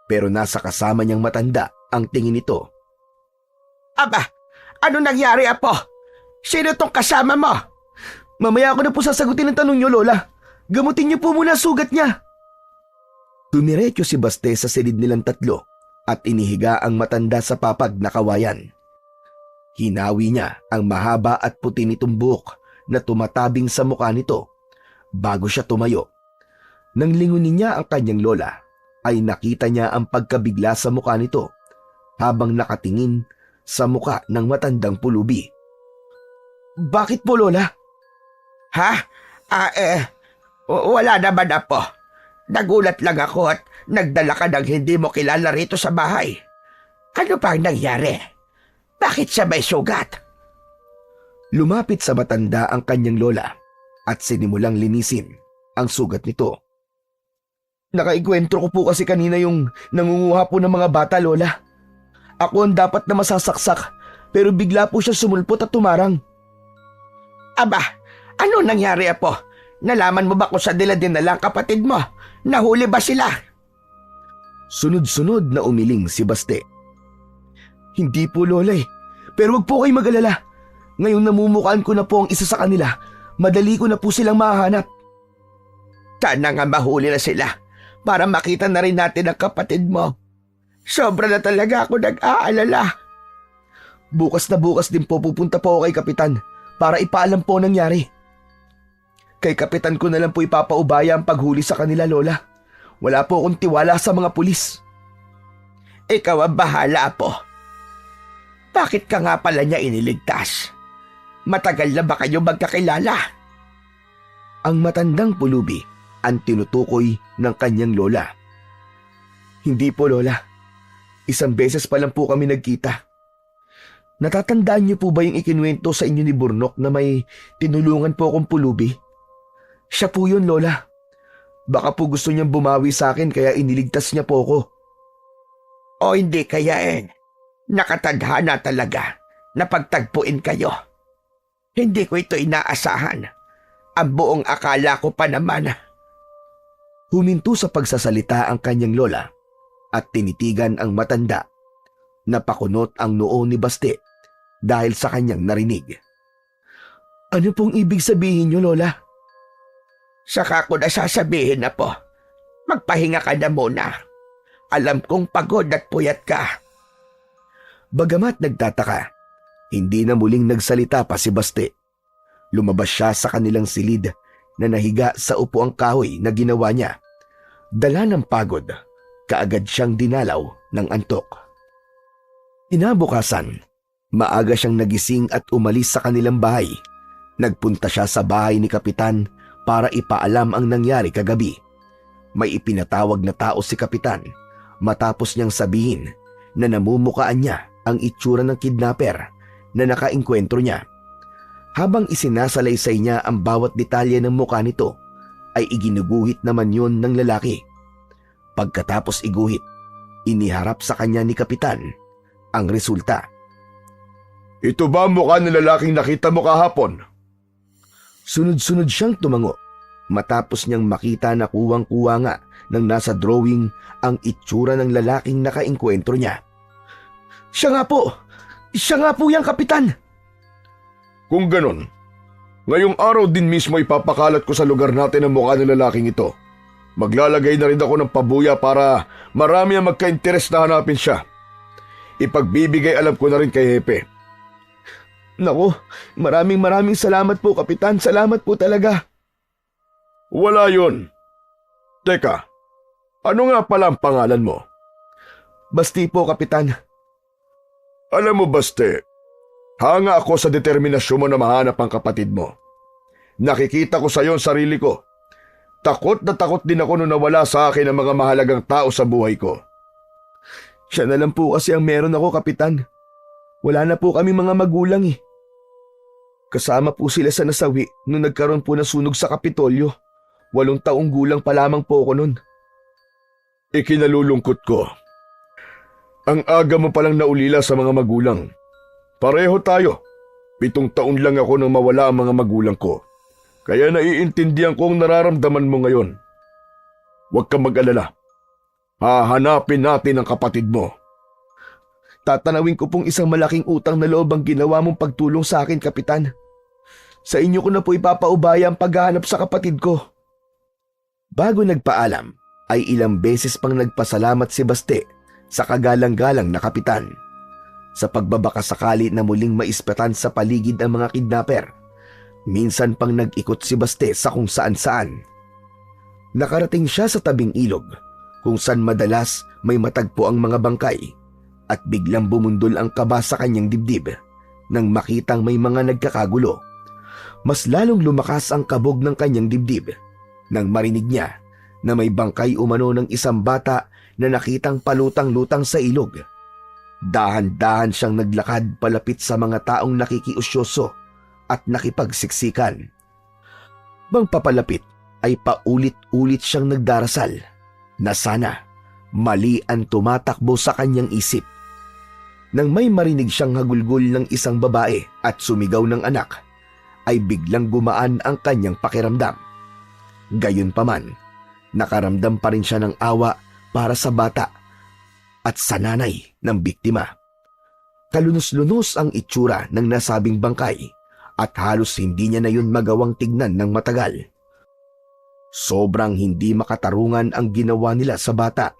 A: pero nasa kasama niyang matanda ang tingin nito.
B: Aba, ano nangyari, Apo? Sino tong kasama mo?
A: Mamaya ako na po sasagutin ang tanong niyo, Lola. Gamutin niyo po muna sugat niya. Tumiretso si Baste sa silid nilang tatlo at inihiga ang matanda sa papag na kawayan. Hinawi niya ang mahaba at puti nitong buhok na tumatabing sa mukha nito bago siya tumayo. Nang lingunin niya ang kanyang lola, ay nakita niya ang pagkabigla sa mukha nito habang nakatingin sa mukha ng matandang pulubi.
B: Bakit po, Lola? Ha? Wala naman, Apo. Nagulat lang ako at nagdala ka ng hindi mo kilala rito sa bahay. Ano pa ang nangyari? Bakit siya may sugat?
A: Lumapit sa matanda ang kanyang lola at sinimulang linisin ang sugat nito. Nakaikwentro ko po kasi kanina yung nangunguha po ng mga bata, Lola. Ako ang dapat na masasaksak, pero bigla po siya sumulpot at tumarang.
B: Aba, ano nangyari, Apo? Nalaman mo ba kung sa dinala ang kapatid mo? Nahuli ba sila?
A: Sunod-sunod na umiling si Baste. Hindi po, Lola, pero wag po kayo mag-alala. Ngayon namumukaan ko na po ang isa sa kanila. Madali ko na po silang mahanap.
B: Sana nga mahuli na sila para makita na rin natin ang kapatid mo. Sobra na talaga ako nag-aalala.
A: Bukas na bukas din po pupunta po ako kay Kapitan para ipaalam po nangyari. Kay Kapitan ko na lang po ipapaubaya ang paghuli sa kanila, Lola. Wala po akong tiwala sa mga pulis.
B: Ikaw ang bahala, Apo. Bakit ka nga pala niya iniligtas? Matagal na ba kayo magkakilala?
A: Ang matandang pulubi ang tinutukoy ng kanyang lola. Hindi po, Lola. Isang beses pa lang po kami nagkita. Natatandaan niyo po ba yung ikinuwento sa inyo ni Burnok na may tinulungan po akong pulubi? Siya po yun, Lola. Baka po gusto niyang bumawi sa akin kaya iniligtas niya po ako.
B: O hindi kaya nakatadhana talaga na pagtagpuin kayo. Hindi ko ito inaasahan. Ang buong akala ko pa naman.
A: Huminto sa pagsasalita ang kanyang lola at tinitigan ang matanda. Napakunot ang noo ni Baste dahil sa kanyang narinig. Ano pong ibig sabihin niyo, Lola?
B: Saka ko na sasabihin na po. Magpahinga ka na muna. Alam kong pagod at puyat ka.
A: Bagamat nagtataka, hindi na muling nagsalita pa si Baste. Lumabas siya sa kanilang silid na nahiga sa upuang kahoy na ginawa niya. Dala ng pagod, kaagad siyang dinalaw ng antok. Kinabukasan, maaga siyang nagising at umalis sa kanilang bahay. Nagpunta siya sa bahay ni Kapitan para ipaalam ang nangyari kagabi. May ipinatawag na tao si Kapitan matapos niyang sabihin na namumukaan niya ang itsura ng kidnapper na nakaengkwentro niya. Habang isinasalaysay niya ang bawat detalye ng mukha nito, ay iginuguhit naman yun ng lalaki. Pagkatapos iguhit, iniharap sa kanya ni Kapitan ang resulta.
D: Ito ba ang mukha ng lalaking nakita mo kahapon?
A: Sunod-sunod siyang tumango matapos niyang makita na kuwang-kuwa nga ng nasa drawing ang itsura ng lalaking nakaengkwentro niya. Siya nga po! Siya nga po yung Kapitan!
D: Kung ganon, ngayong araw din mismo ipapakalat ko sa lugar natin ang mukha ng lalaking ito. Maglalagay na rin ako ng pabuya para marami ang magka-interes na hanapin siya. Ipagbibigay alam ko na rin kay Hepe.
A: Naku, maraming salamat po, Kapitan. Salamat po talaga.
D: Wala yun. Teka, ano nga pala ang pangalan mo?
A: Basti po, Kapitan.
D: Alam mo, Baste, hanga ako sa determinasyon mo na mahanap ang kapatid mo. Nakikita ko sa iyo ang sarili ko. Takot na takot din ako nung nawala sa akin ang mga mahalagang tao sa buhay ko.
A: Siya na lang po kasi ang meron ako, Kapitan. Wala na po kami mga magulang eh. Kasama po sila sa nasawi nung nagkaroon po ng sunog sa Kapitolyo. 8 taong gulang pa lamang po ako nun.
D: Ikinalulungkot ko. Ang aga mo palang naulila sa mga magulang. Pareho tayo. 7 taon lang ako nang mawala ang mga magulang ko. Kaya naiintindihan ko ang nararamdaman mo ngayon. Huwag kang mag-alala. Hahanapin natin ang kapatid mo.
A: Tatanawin ko pong isang malaking utang na loob ang ginawa mong pagtulong sa akin, Kapitan. Sa inyo ko na po ipapaubaya ang paghahanap sa kapatid ko. Bago nagpaalam, ay ilang beses pang nagpasalamat si Baste sa kagalang-galang na kapitan. Sa pagbabakasakali na muling maispatan sa paligid ang mga kidnapper, minsan pang nag-ikot si Baste sa kung saan-saan. Nakarating siya sa tabing ilog, kung saan madalas may matagpo ang mga bangkay, at biglang bumundol ang kaba sa kanyang dibdib nang makitang may mga nagkakagulo. Mas lalong lumakas ang kabog ng kanyang dibdib nang marinig niya na may bangkay umano ng isang bata na nakitang palutang-lutang sa ilog. Dahan-dahan siyang naglakad palapit sa mga taong nakikiusyoso at nakipagsiksikan. Bang papalapit ay paulit-ulit siyang nagdarasal na sana mali ang tumatakbo sa kanyang isip. Nang may marinig siyang hagulgol ng isang babae at sumigaw ng anak, ay biglang gumaan ang kanyang pakiramdam. Gayunpaman, nakaramdam pa rin siya ng awa para sa bata at sa nanay ng biktima. Kalunos-lunos ang itsura ng nasabing bangkay at halos hindi niya na yun magawang tignan ng matagal. Sobrang hindi makatarungan ang ginawa nila sa bata.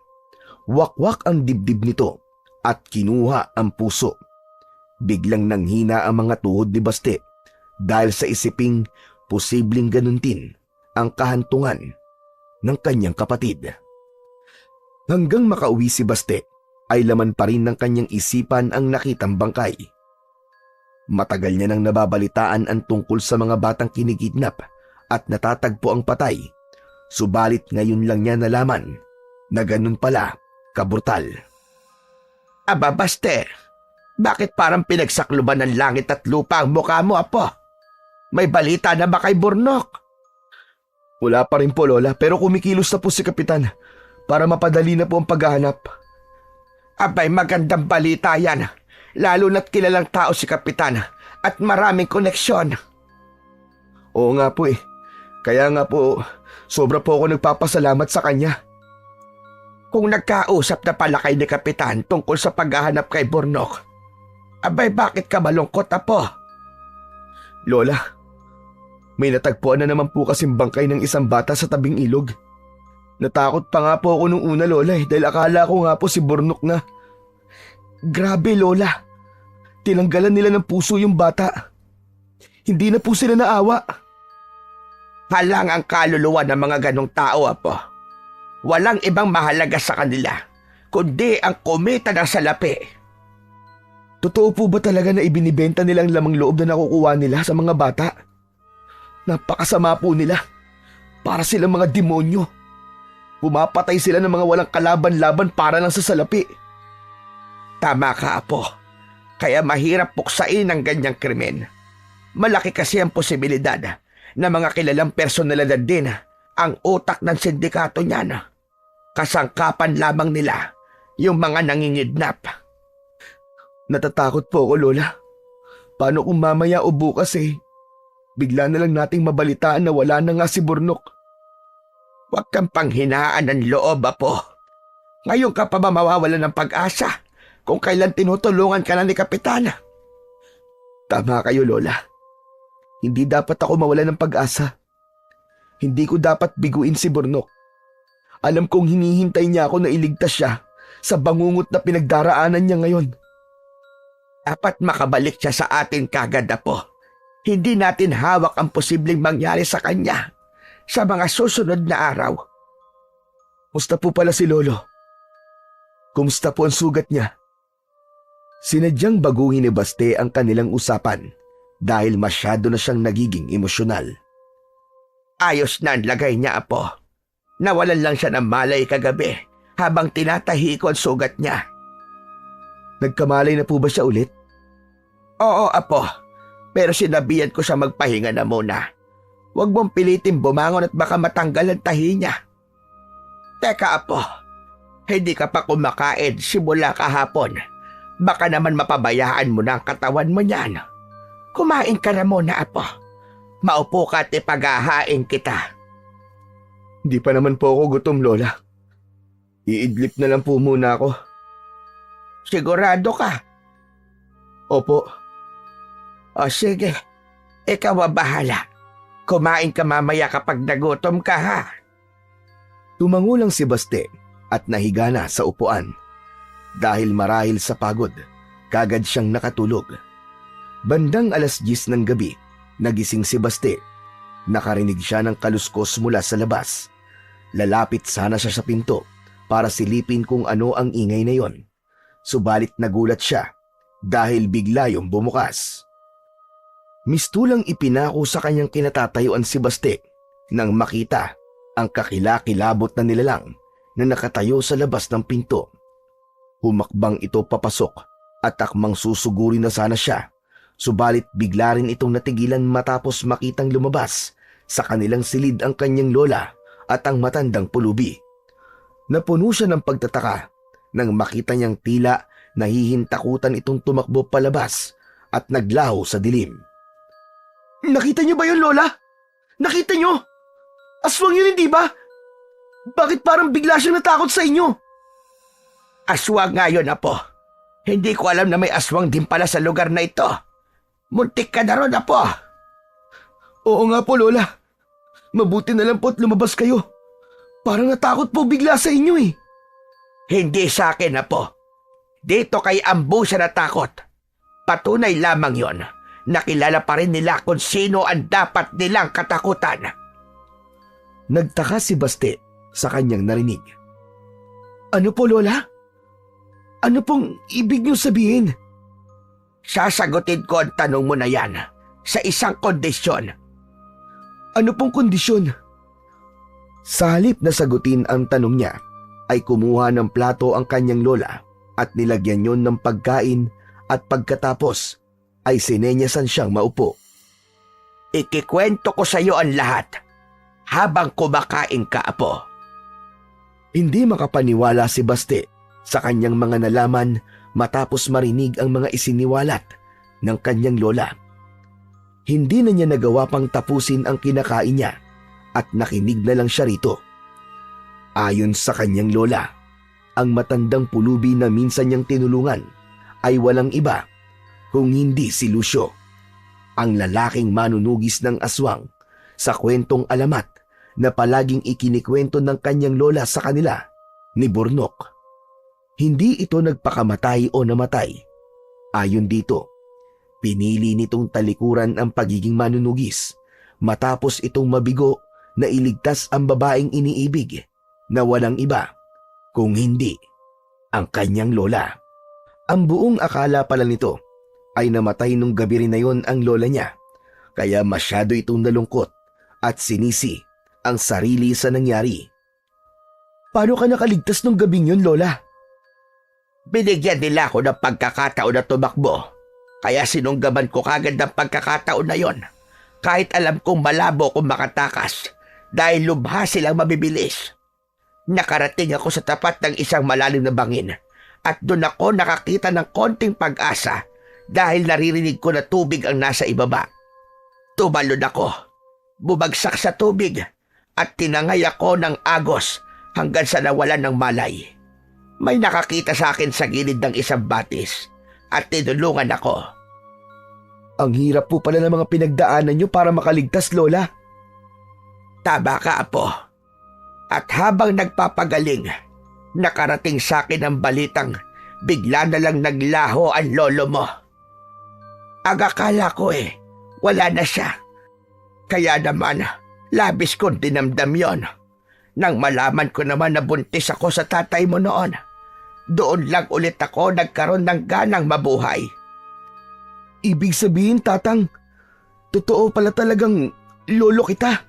A: Wakwak ang dibdib nito at kinuha ang puso. Biglang nanghina ang mga tuhod ni Baste dahil sa isiping posibleng ganun din ang kahantungan ng kanyang kapatid. Hanggang makauwi si Baste ay laman pa rin ng kanyang isipan ang nakitang bangkay. Matagal niya nang nababalitaan ang tungkol sa mga batang kinikidnap at natatagpo ang patay, subalit ngayon lang niya nalaman na ganun pala kabrutal.
B: Aba, Baste, bakit parang pinagsakluban ng langit at lupa ang mukha mo, apo? May balita na ba kay Burnok?
A: Wala pa rin po, Lola, pero kumikilos na po si Kapitan para mapadali na po ang paghahanap.
B: Abay, magandang balita yan. Lalo na't kilalang tao si Kapitan at maraming koneksyon.
A: Oo nga po eh. Kaya nga po, sobra po ako nagpapasalamat sa kanya.
B: Kung nagkausap na pala kay ni Kapitan tungkol sa paghahanap kay Burnok, abay bakit ka malungkot, Apo?
A: Lola, may natagpuan na naman po kasing bangkay ng isang bata sa tabing ilog. Natakot pa nga po ako nung una, Lola dahil akala ko nga po si Burnok na. Grabe, Lola. Tinanggalan nila ng puso yung bata. Hindi na po sila naawa.
B: Halang ang kaluluwa ng mga ganong tao, Apo. Walang ibang mahalaga sa kanila, kundi ang kumita ng salapi.
A: Totoo po ba talaga na ibinibenta nilang lamang loob na nakukuha nila sa mga bata? Napakasama po nila. Para silang mga demonyo. Pumapatay sila ng mga walang kalaban-laban para lang sa salapi.
B: Tama ka, Apo. Kaya mahirap puksain ang ganyang krimen. Malaki kasi ang posibilidad na mga kilalang personalidad din ang utak ng sindikato niyan. Kasangkapan lamang nila yung mga nangingidnap.
A: Natatakot po ako, Lola. Paano kung mamaya o bukas bigla na lang nating mabalitaan na wala na nga si Burnok?
B: Huwag kang panghinaan ng loob, Apo. Ngayon ka pa ba mawawalan ng pag-asa kung kailan tinutulungan ka na ni Kapitana?
A: Tama kayo, Lola. Hindi dapat ako mawalan ng pag-asa. Hindi ko dapat biguin si Burnok. Alam kong hinihintay niya ako na iligtas siya sa bangungot na pinagdaraanan niya ngayon.
B: Dapat makabalik siya sa atin kagad, Apo. Hindi natin hawak ang posibleng mangyari sa kanya sa mga susunod na araw.
A: Musta po pala si Lolo? Kumusta po ang sugat niya? Sinadyang baguhin ni Baste ang kanilang usapan dahil masyado na siyang nagiging emosyonal.
B: Ayos na ang lagay niya, Apo. Nawalan lang siya ng malay kagabi habang tinatahi ko ang sugat niya.
A: Nagkamalay na po ba siya ulit?
B: Oo, Apo. Pero sinabihan ko siya magpahinga na muna. Huwag mong pilitin bumangon at baka matanggal ang tahi niya. Teka, Apo. Hindi ka pa kumakain simula kahapon. Baka naman mapabayaan mo na ang katawan mo niyan. Kumain ka na muna, Apo. Maupo ka at ipaghahain kita.
A: Hindi pa naman po ako gutom, Lola. Iidlip na lang po muna ako.
B: Sigurado ka?
A: Opo.
B: O sige, ikaw ang bahala. Kumain ka mamaya kapag nagutom ka, ha?
A: Tumango lang si Baste at nahiga na sa upuan. Dahil marahil sa pagod, kagad siyang nakatulog. Bandang 10:00 ng gabi, nagising si Baste. Nakarinig siya ng kaluskos mula sa labas. Lalapit sana siya sa pinto para silipin kung ano ang ingay na yon. Subalit nagulat siya dahil bigla yung bumukas. Mistulang ipinako sa kanyang kinatatayuan si Baste nang makita ang kakilakilabot na nilalang na nakatayo sa labas ng pinto. Humakbang ito papasok at akmang susuguri na sana siya, subalit bigla rin itong natigilan matapos makitang lumabas sa kanilang silid ang kanyang lola at ang matandang pulubi. Napuno siya ng pagtataka nang makita niyang tila nahihintakutan itong tumakbo palabas at naglaho sa dilim. Nakita niyo ba yun, Lola? Nakita niyo? Aswang yun, hindi ba? Bakit parang bigla siyang natakot sa inyo?
B: Aswang nga yun, Apo. Hindi ko alam na may aswang din pala sa lugar na ito. Muntik ka na ron, Apo.
A: Oo nga po, Lola. Mabuti na lang po at lumabas kayo. Parang natakot po bigla sa inyo eh.
B: Hindi sa akin, Apo. Dito kay Ambu siya natakot. Patunay lamang yon. Nakilala pa rin nila kung sino ang dapat nilang katakutan.
A: Nagtaka si Baste sa kanyang narinig. Ano po, Lola? Ano pong ibig niyo sabihin?
B: Sasagutin ko ang tanong mo na yan sa isang kondisyon.
A: Ano pong kondisyon? Sa halip na sagutin ang tanong niya, ay kumuha ng plato ang kanyang lola at nilagyan yon ng pagkain at pagkatapos ay sinenyasan siyang maupo.
B: Ikikwento ko sa iyo ang lahat habang kumakain ka, Apo.
A: Hindi makapaniwala si Baste sa kanyang mga nalaman matapos marinig ang mga isiniwalat ng kanyang lola. Hindi na niya nagawa pang tapusin ang kinakain niya at nakinig na lang siya rito. Ayon sa kanyang lola, ang matandang pulubi na minsan niyang tinulungan ay walang iba kung hindi si Lucio, ang lalaking manunugis ng aswang sa kwentong alamat na palaging ikinikwento ng kanyang lola sa kanila ni Burnok. Hindi ito nagpakamatay o namatay. Ayon dito, pinili nitong talikuran ang pagiging manunugis matapos itong mabigo na iligtas ang babaeng iniibig na walang iba kung hindi ang kanyang lola. Ang buong akala pala nito ay namatay nung gabi rin na yon ang lola niya, kaya masyado itong nalungkot at sinisi ang sarili sa nangyari. Paano ka nakaligtas nung gabing yun, lola?
B: Binigyan nila ako ng pagkakataon na tumakbo. Kaya sinunggaban ko kagad ang pagkakataon na yon. Kahit alam kong malabo kung makatakas dahil lubha silang mabibilis. Nakarating ako sa tapat ng isang malalim na bangin at doon ako nakakita ng konting pag-asa dahil naririnig ko na tubig ang nasa ibaba. Tumalon ako, bumagsak sa tubig at tinangay ako ng agos hanggang sa nawalan ng malay. May nakakita sa akin sa gilid ng isang batis at tinulungan ako.
A: Ang hirap po pala ng mga pinagdaanan nyo para makaligtas, lola.
B: Tama ka, apo. At habang nagpapagaling, nakarating sa akin ang balitang bigla na lang naglaho ang lolo mo. Akala ko wala na siya. Kaya naman, labis kong dinamdam yon. Nang malaman ko naman na buntis ako sa tatay mo noon, doon lang ulit ako nagkaroon ng ganang mabuhay.
A: Ibig sabihin, tatang, totoo pala talagang lolo kita.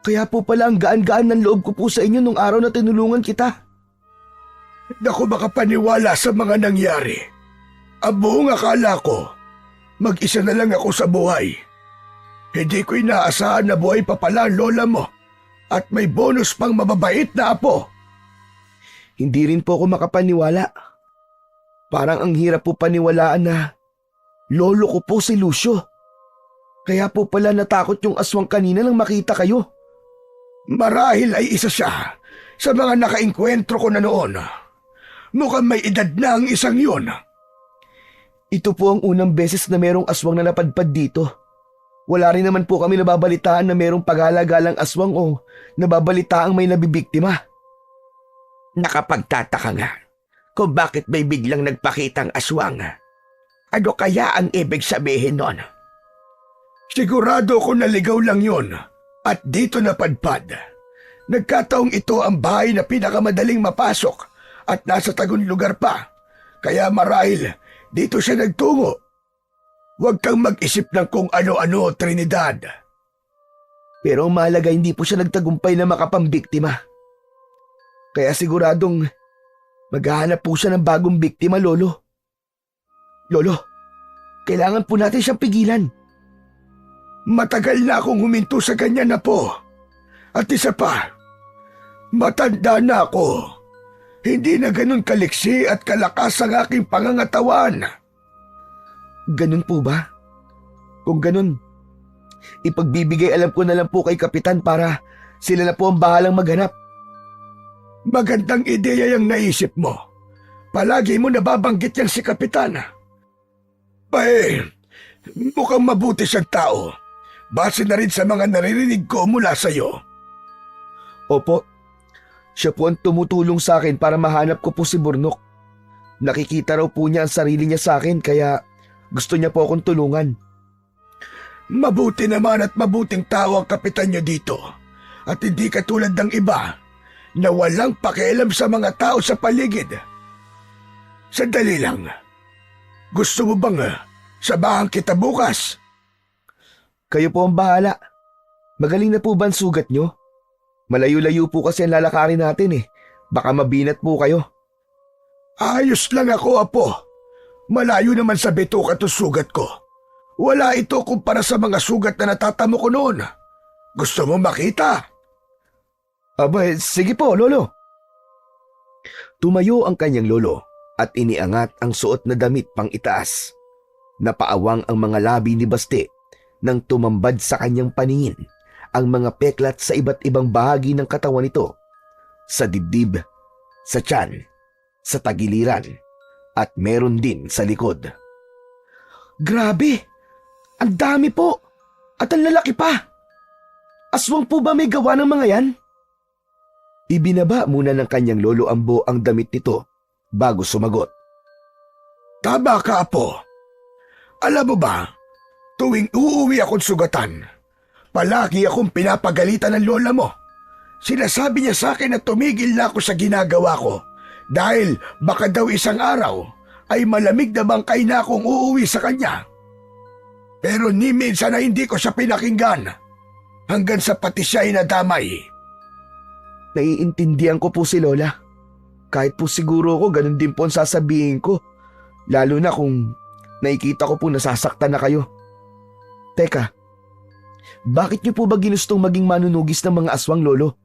A: Kaya po pala ang gaan-gaan ng loob ko po sa inyo nung araw na tinulungan kita.
D: Naku, makapaniwala sa mga nangyari. Ang buong akala ko, mag-isa na lang ako sa buhay. Hindi ko inaasahan na buhay pa pala ang lola mo at may bonus pang mababait na apo.
A: Hindi rin po ako makapaniwala. Parang ang hirap po paniwalaan na lolo ko po si Lucio. Kaya po pala natakot yung aswang kanina nang makita kayo.
D: Marahil ay isa siya sa mga nakainkwentro ko na noon. Mukhang may edad na ang isang yun.
A: Ito po ang unang beses na merong aswang na napadpad dito. Wala rin naman po kami nababalitaan na merong paghalagalang aswang o nababalitaang may nabibiktima.
B: Nakapagtataka nga kung bakit may biglang nagpakitang aswang. Ano kaya ang ibig sabihin nun?
D: Sigurado ko naligaw lang yon at dito napadpad. Nagkataong ito ang bahay na pinakamadaling mapasok at nasa tagong lugar pa. Kaya marahil dito siya nagtungo. Huwag kang mag-isip ng kung ano-ano, Trinidad.
A: Pero ang mahalaga hindi po siya nagtagumpay na makapambiktima. Kaya siguradong maghahanap po siya ng bagong biktima, Lolo. Lolo, kailangan po natin siyang pigilan.
D: Matagal na akong huminto sa ganyan na po. At isa pa, matanda na ako. Hindi na ganun kaliksi at kalakas ang aking pangangatawan.
A: Ganun po ba? Kung ganun, ipagbibigay alam ko na lang po kay Kapitan para sila na po ang bahalang maghanap.
D: Magandang ideya yung naisip mo. Palagi mo nababanggit yan si Kapitan. Mukhang mabuti siyang tao. Base na rin sa mga naririnig ko mula sa iyo.
A: Opo, siya po ang tumutulong sa akin para mahanap ko po si Burnok. Nakikita raw po niya ang sarili niya sa akin kaya gusto niya po akong tulungan.
D: Mabuti naman at mabuting tao ang kapitan niyo dito. At hindi katulad ng iba na walang pakialam sa mga tao sa paligid. Sandali lang. Gusto mo bang sabahan kita bukas?
A: Kayo po ang bahala. Magaling na po ba ang sugat niyo? Malayo-layo po kasi ang lalakarin natin eh. Baka mabinat po kayo.
D: Ayos lang ako, apo. Malayo naman sa bituka to sugat ko. Wala ito kumpara sa mga sugat na natatamo ko noon. Gusto mo makita?
A: Aba, sige po, Lolo. Tumayo ang kanyang lolo at iniangat ang suot na damit pang itaas. Napaawang ang mga labi ni Baste nang tumambad sa kanyang paningin ang mga peklat sa iba't ibang bahagi ng katawan nito, sa dibdib, sa tiyan, sa tagiliran, at meron din sa likod. Grabe! Ang dami po! At ang lalaki pa! Aswang po ba may gawa ng mga yan? Ibinaba muna ng kanyang lolo Ambo ang damit nito bago sumagot.
D: Tama ka, Apo. Alam mo ba, tuwing uuwi akong sugatan, palagi akong pinapagalitan ng lola mo. Sinasabi niya sa akin na tumigil na ako sa ginagawa ko dahil baka daw isang araw ay malamig na bangkay na akong uuwi sa kanya. Pero ni minsan na hindi ko siya pinakinggan hanggang sa pati siya ay nadamay.
A: Naiintindihan ko po si Lola. Kahit po siguro ko ganun din po ang sasabihin ko. Lalo na kung nakikita ko po nasasaktan na kayo. Teka, bakit niyo po ba ginustong maging manunugis ng mga aswang, Lolo?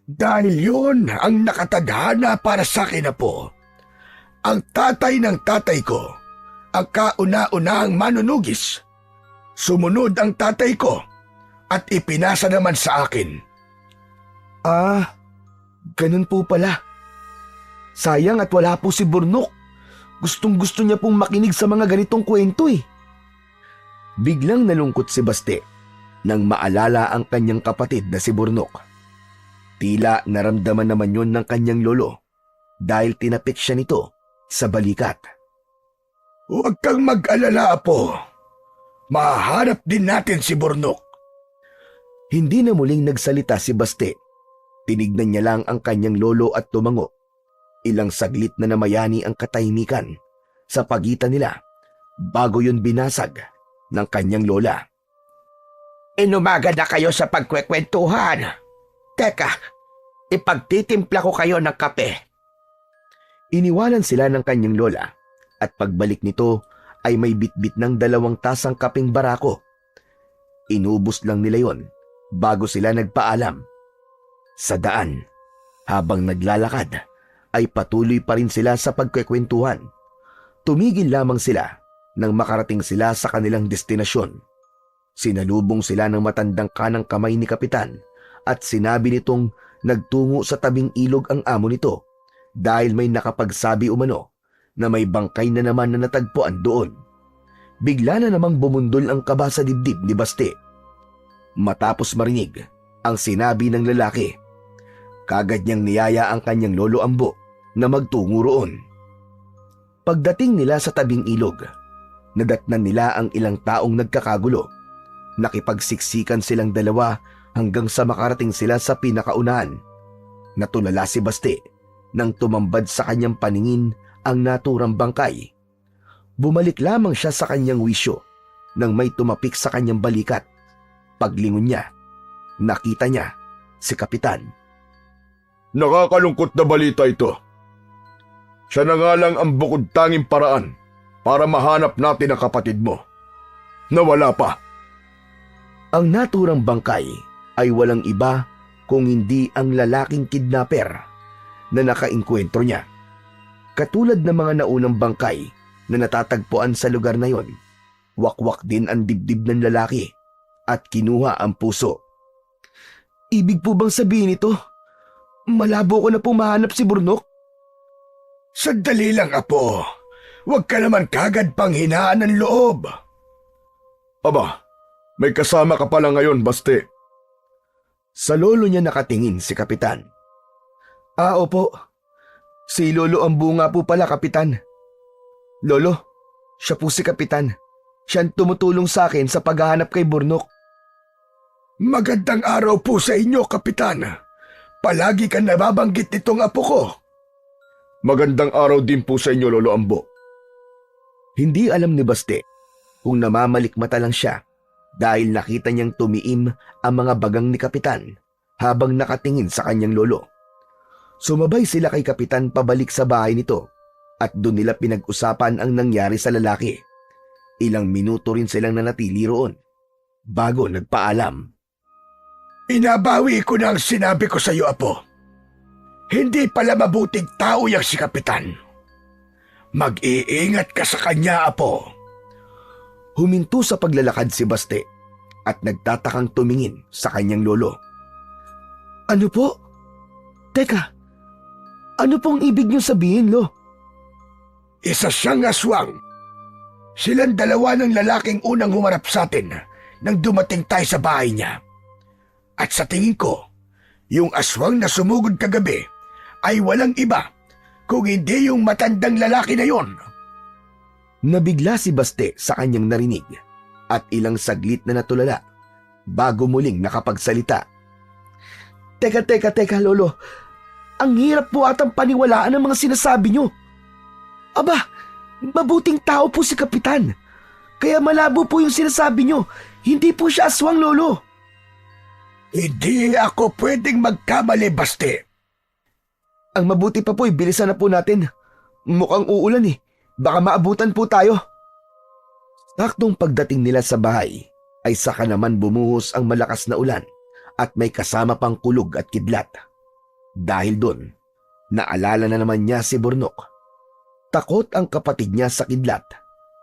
D: Dahil yun ang nakatadhana para sa akin na po. Ang tatay ng tatay ko, ang kauna-unahang manunugis. Sumunod ang tatay ko at ipinasa naman sa akin.
A: Ah, ganun po pala. Sayang at wala po si Burnok. Gustong-gusto niya pong makinig sa mga ganitong kwento eh. Biglang nalungkot si Baste nang maalala ang kanyang kapatid na si Burnok. Tila naramdaman naman yon ng kanyang lolo dahil tinapik siya nito sa balikat.
D: Huwag kang mag-alala, Apo. Mahanap din natin si Burnok.
A: Hindi na muling nagsalita si Baste. Tinignan niya lang ang kanyang lolo at tumango. Ilang saglit na namayani ang katahimikan sa pagitan nila bago yun binasag ng kanyang lola.
B: Inumaga na kayo sa pagkwekwentuhan. Teka, ipagtitimpla ko kayo ng kape.
A: Iniwanan sila ng kanyang lola at pagbalik nito ay may bitbit ng 2 tasang kapeng barako. Inubos lang nila yon bago sila nagpaalam. Sa daan, habang naglalakad, ay patuloy pa rin sila sa pagkwekwentuhan. Tumigil lamang sila nang makarating sila sa kanilang destinasyon. Sinalubong sila ng matandang kanang kamay ni Kapitan at sinabi nitong nagtungo sa tabing ilog ang amo nito dahil may nakapagsabi umano na may bangkay na naman na natagpuan doon. Bigla na namang bumundol ang kaba sa dibdib ni Baste. Matapos marinig ang sinabi ng lalaki, kagad niyang niyaya ang kanyang lolo Ambo na magtungo roon. Pagdating nila sa tabing ilog, nadatnan nila ang ilang taong nagkakagulo. Nakipagsiksikan silang dalawa hanggang sa makarating sila sa pinakaunahan. Natulala si Baste nang tumambad sa kanyang paningin ang naturang bangkay. Bumalik lamang siya sa kanyang wisyo nang may tumapik sa kanyang balikat. Paglingon niya, nakita niya si Kapitan.
D: Nakakalungkot na balita ito. Siya na nga lang ang bukod tanging paraan para mahanap natin ang kapatid mo. Nawala pa.
A: Ang naturang bangkay ay walang iba kung hindi ang lalaking kidnapper na nakainkwentro niya. Katulad ng mga naunang bangkay na natatagpuan sa lugar na yon, wakwak din ang dibdib ng lalaki at kinuha ang puso. Ibig po bang sabihin ito? Malabo ko na pong mahanap si Burnok?
D: Sandali lang, Apo. Huwag ka naman kagad panghinaan ng loob. Aba, may kasama ka pala ngayon, Baste.
A: Sa lolo niya nakatingin si Kapitan. Ah, opo. Si Lolo Ambo nga po pala, Kapitan. Lolo, siya po si Kapitan. Siya ang tumutulong sa akin sa paghahanap kay Burnok.
D: Magandang araw po sa inyo, Kapitan. Palagi kang nababanggit nitong apo ko. Magandang araw din po sa inyo, Lolo Ambo.
A: Hindi alam ni Baste kung namamalikmata lang siya dahil nakita niyang tumiim ang mga bagang ni Kapitan habang nakatingin sa kanyang lolo. Sumabay sila kay Kapitan pabalik sa bahay nito at doon nila pinag-usapan ang nangyari sa lalaki. Ilang minuto rin silang nanatili roon bago nagpaalam.
D: Inabawi ko na ang sinabi ko sa iyo, Apo. Hindi pala mabuting tao yang si Kapitan. Mag-iingat ka sa kanya, Apo.
A: Huminto sa paglalakad si Baste at nagtatakang tumingin sa kanyang lolo. Ano po? Teka, ano pong ibig niyo sabihin, Lo?
D: Isa siyang aswang. Silang dalawa ng lalaking unang humarap sa atin nang dumating tayo sa bahay niya. At sa tingin ko, yung aswang na sumugod kagabi ay walang iba kung hindi yung matandang lalaki na yon.
A: Nabigla si Baste sa kanyang narinig at ilang saglit na natulala bago muling nakapagsalita. Teka, Lolo. Ang hirap po atang paniwalaan ang mga sinasabi niyo. Aba, mabuting tao po si Kapitan. Kaya malabo po yung sinasabi niyo. Hindi po siya aswang, Lolo.
D: Hindi ako pwedeng magkamali, Baste.
A: Ang mabuti pa po, bilisan na po natin. Mukhang uulan eh. Baka maabutan po tayo. Saktong pagdating nila sa bahay, ay saka naman bumuhos ang malakas na ulan at may kasama pang kulog at kidlat. Dahil doon, naalala na naman niya si Burnok. Takot ang kapatid niya sa kidlat.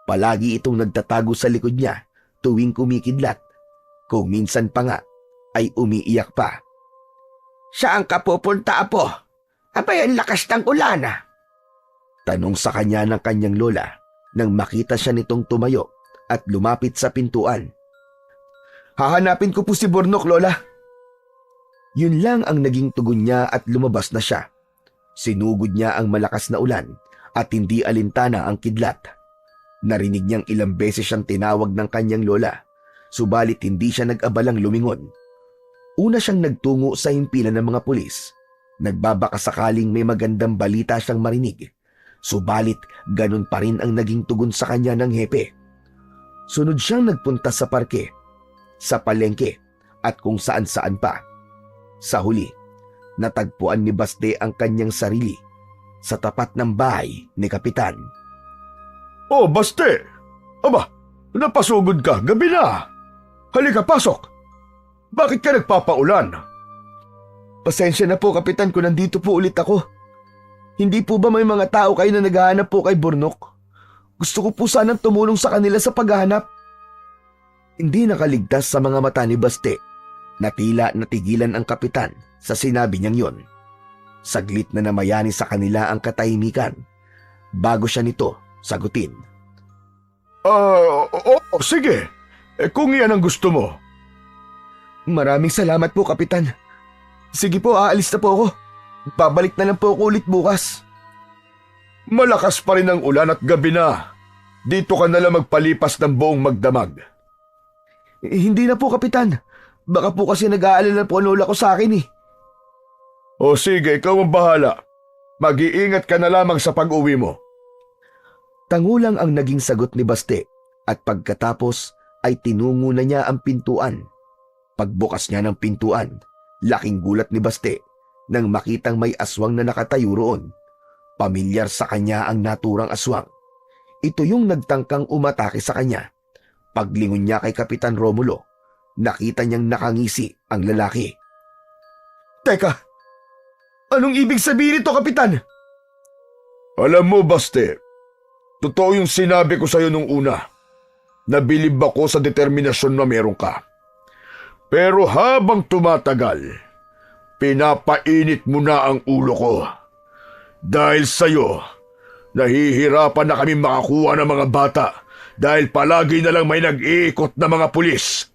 A: Palagi itong nagtatago sa likod niya tuwing kumikidlat. Kung minsan pa nga, ay umiiyak pa.
B: Saan ka pupunta, Apo? Abay, ang lakas ng ulan.
A: Tanong sa kanya ng kanyang lola nang makita siya nitong tumayo at lumapit sa pintuan. Hahanapin ko po si Burnok, Lola. Yun lang ang naging tugon niya at lumabas na siya. Sinugod niya ang malakas na ulan at hindi alintana ang kidlat. Narinig niyang ilang beses siyang tinawag ng kanyang lola, subalit hindi siya nag-abalang lumingon. Una siyang nagtungo sa himpilan ng mga pulis. Nagbabaka sakaling may magandang balita siyang marinig. Subalit ganun pa rin ang naging tugon sa kanya ng hepe. Sunod siyang nagpunta sa parke, sa palengke at kung saan-saan pa. Sa huli, natagpuan ni Baste ang kanyang sarili sa tapat ng bahay ni Kapitan.
D: Oh, Baste! Aba, napasugod ka, gabi na. Halika, pasok. Bakit ka nagpapaulan?
A: Pasensya na po, Kapitan, kung nandito po ulit ako. Hindi po ba may mga tao kayo na naghahanap po kay Burnok? Gusto ko po sanang tumulong sa kanila sa paghahanap. Hindi nakaligtas sa mga mata ni Baste na tila natigilan ang Kapitan sa sinabi niyang yon. Saglit na namayani sa kanila ang katahimikan bago siya nito sagutin.
D: Sige. Kung iyan ang gusto mo.
A: Maraming salamat po, Kapitan. Sige po, aalis na po ako. Babalik na lang po ako ulit bukas.
D: Malakas pa rin ang ulan at gabi na. Dito ka na lang magpalipas ng buong magdamag.
A: Hindi na po, Kapitan. Baka po kasi nag-aalala po ang lola ko sa akin eh.
D: O sige, ikaw ang bahala. Mag-iingat ka na lamang sa pag-uwi mo.
A: Tangulang ang naging sagot ni Baste at pagkatapos ay tinungo na niya ang pintuan. Pagbukas niya ng pintuan, laking gulat ni Baste nang makitang may aswang na nakatayo roon. Pamilyar sa kanya ang naturang aswang. Ito yung nagtangkang umatake sa kanya. Paglingon niya kay Kapitan Romulo, nakita niyang nakangisi ang lalaki. Teka, anong ibig sabihin nito, Kapitan?
D: Alam mo, Baste, totoo yung sinabi ko sa'yo nung una. Nabilib ako sa determinasyon na meron ka. Pero habang tumatagal, pinapainit mo na ang ulo ko. Dahil sa'yo, nahihirapan na kami makakuha ng mga bata dahil palagi na lang may nag-iikot na mga pulis.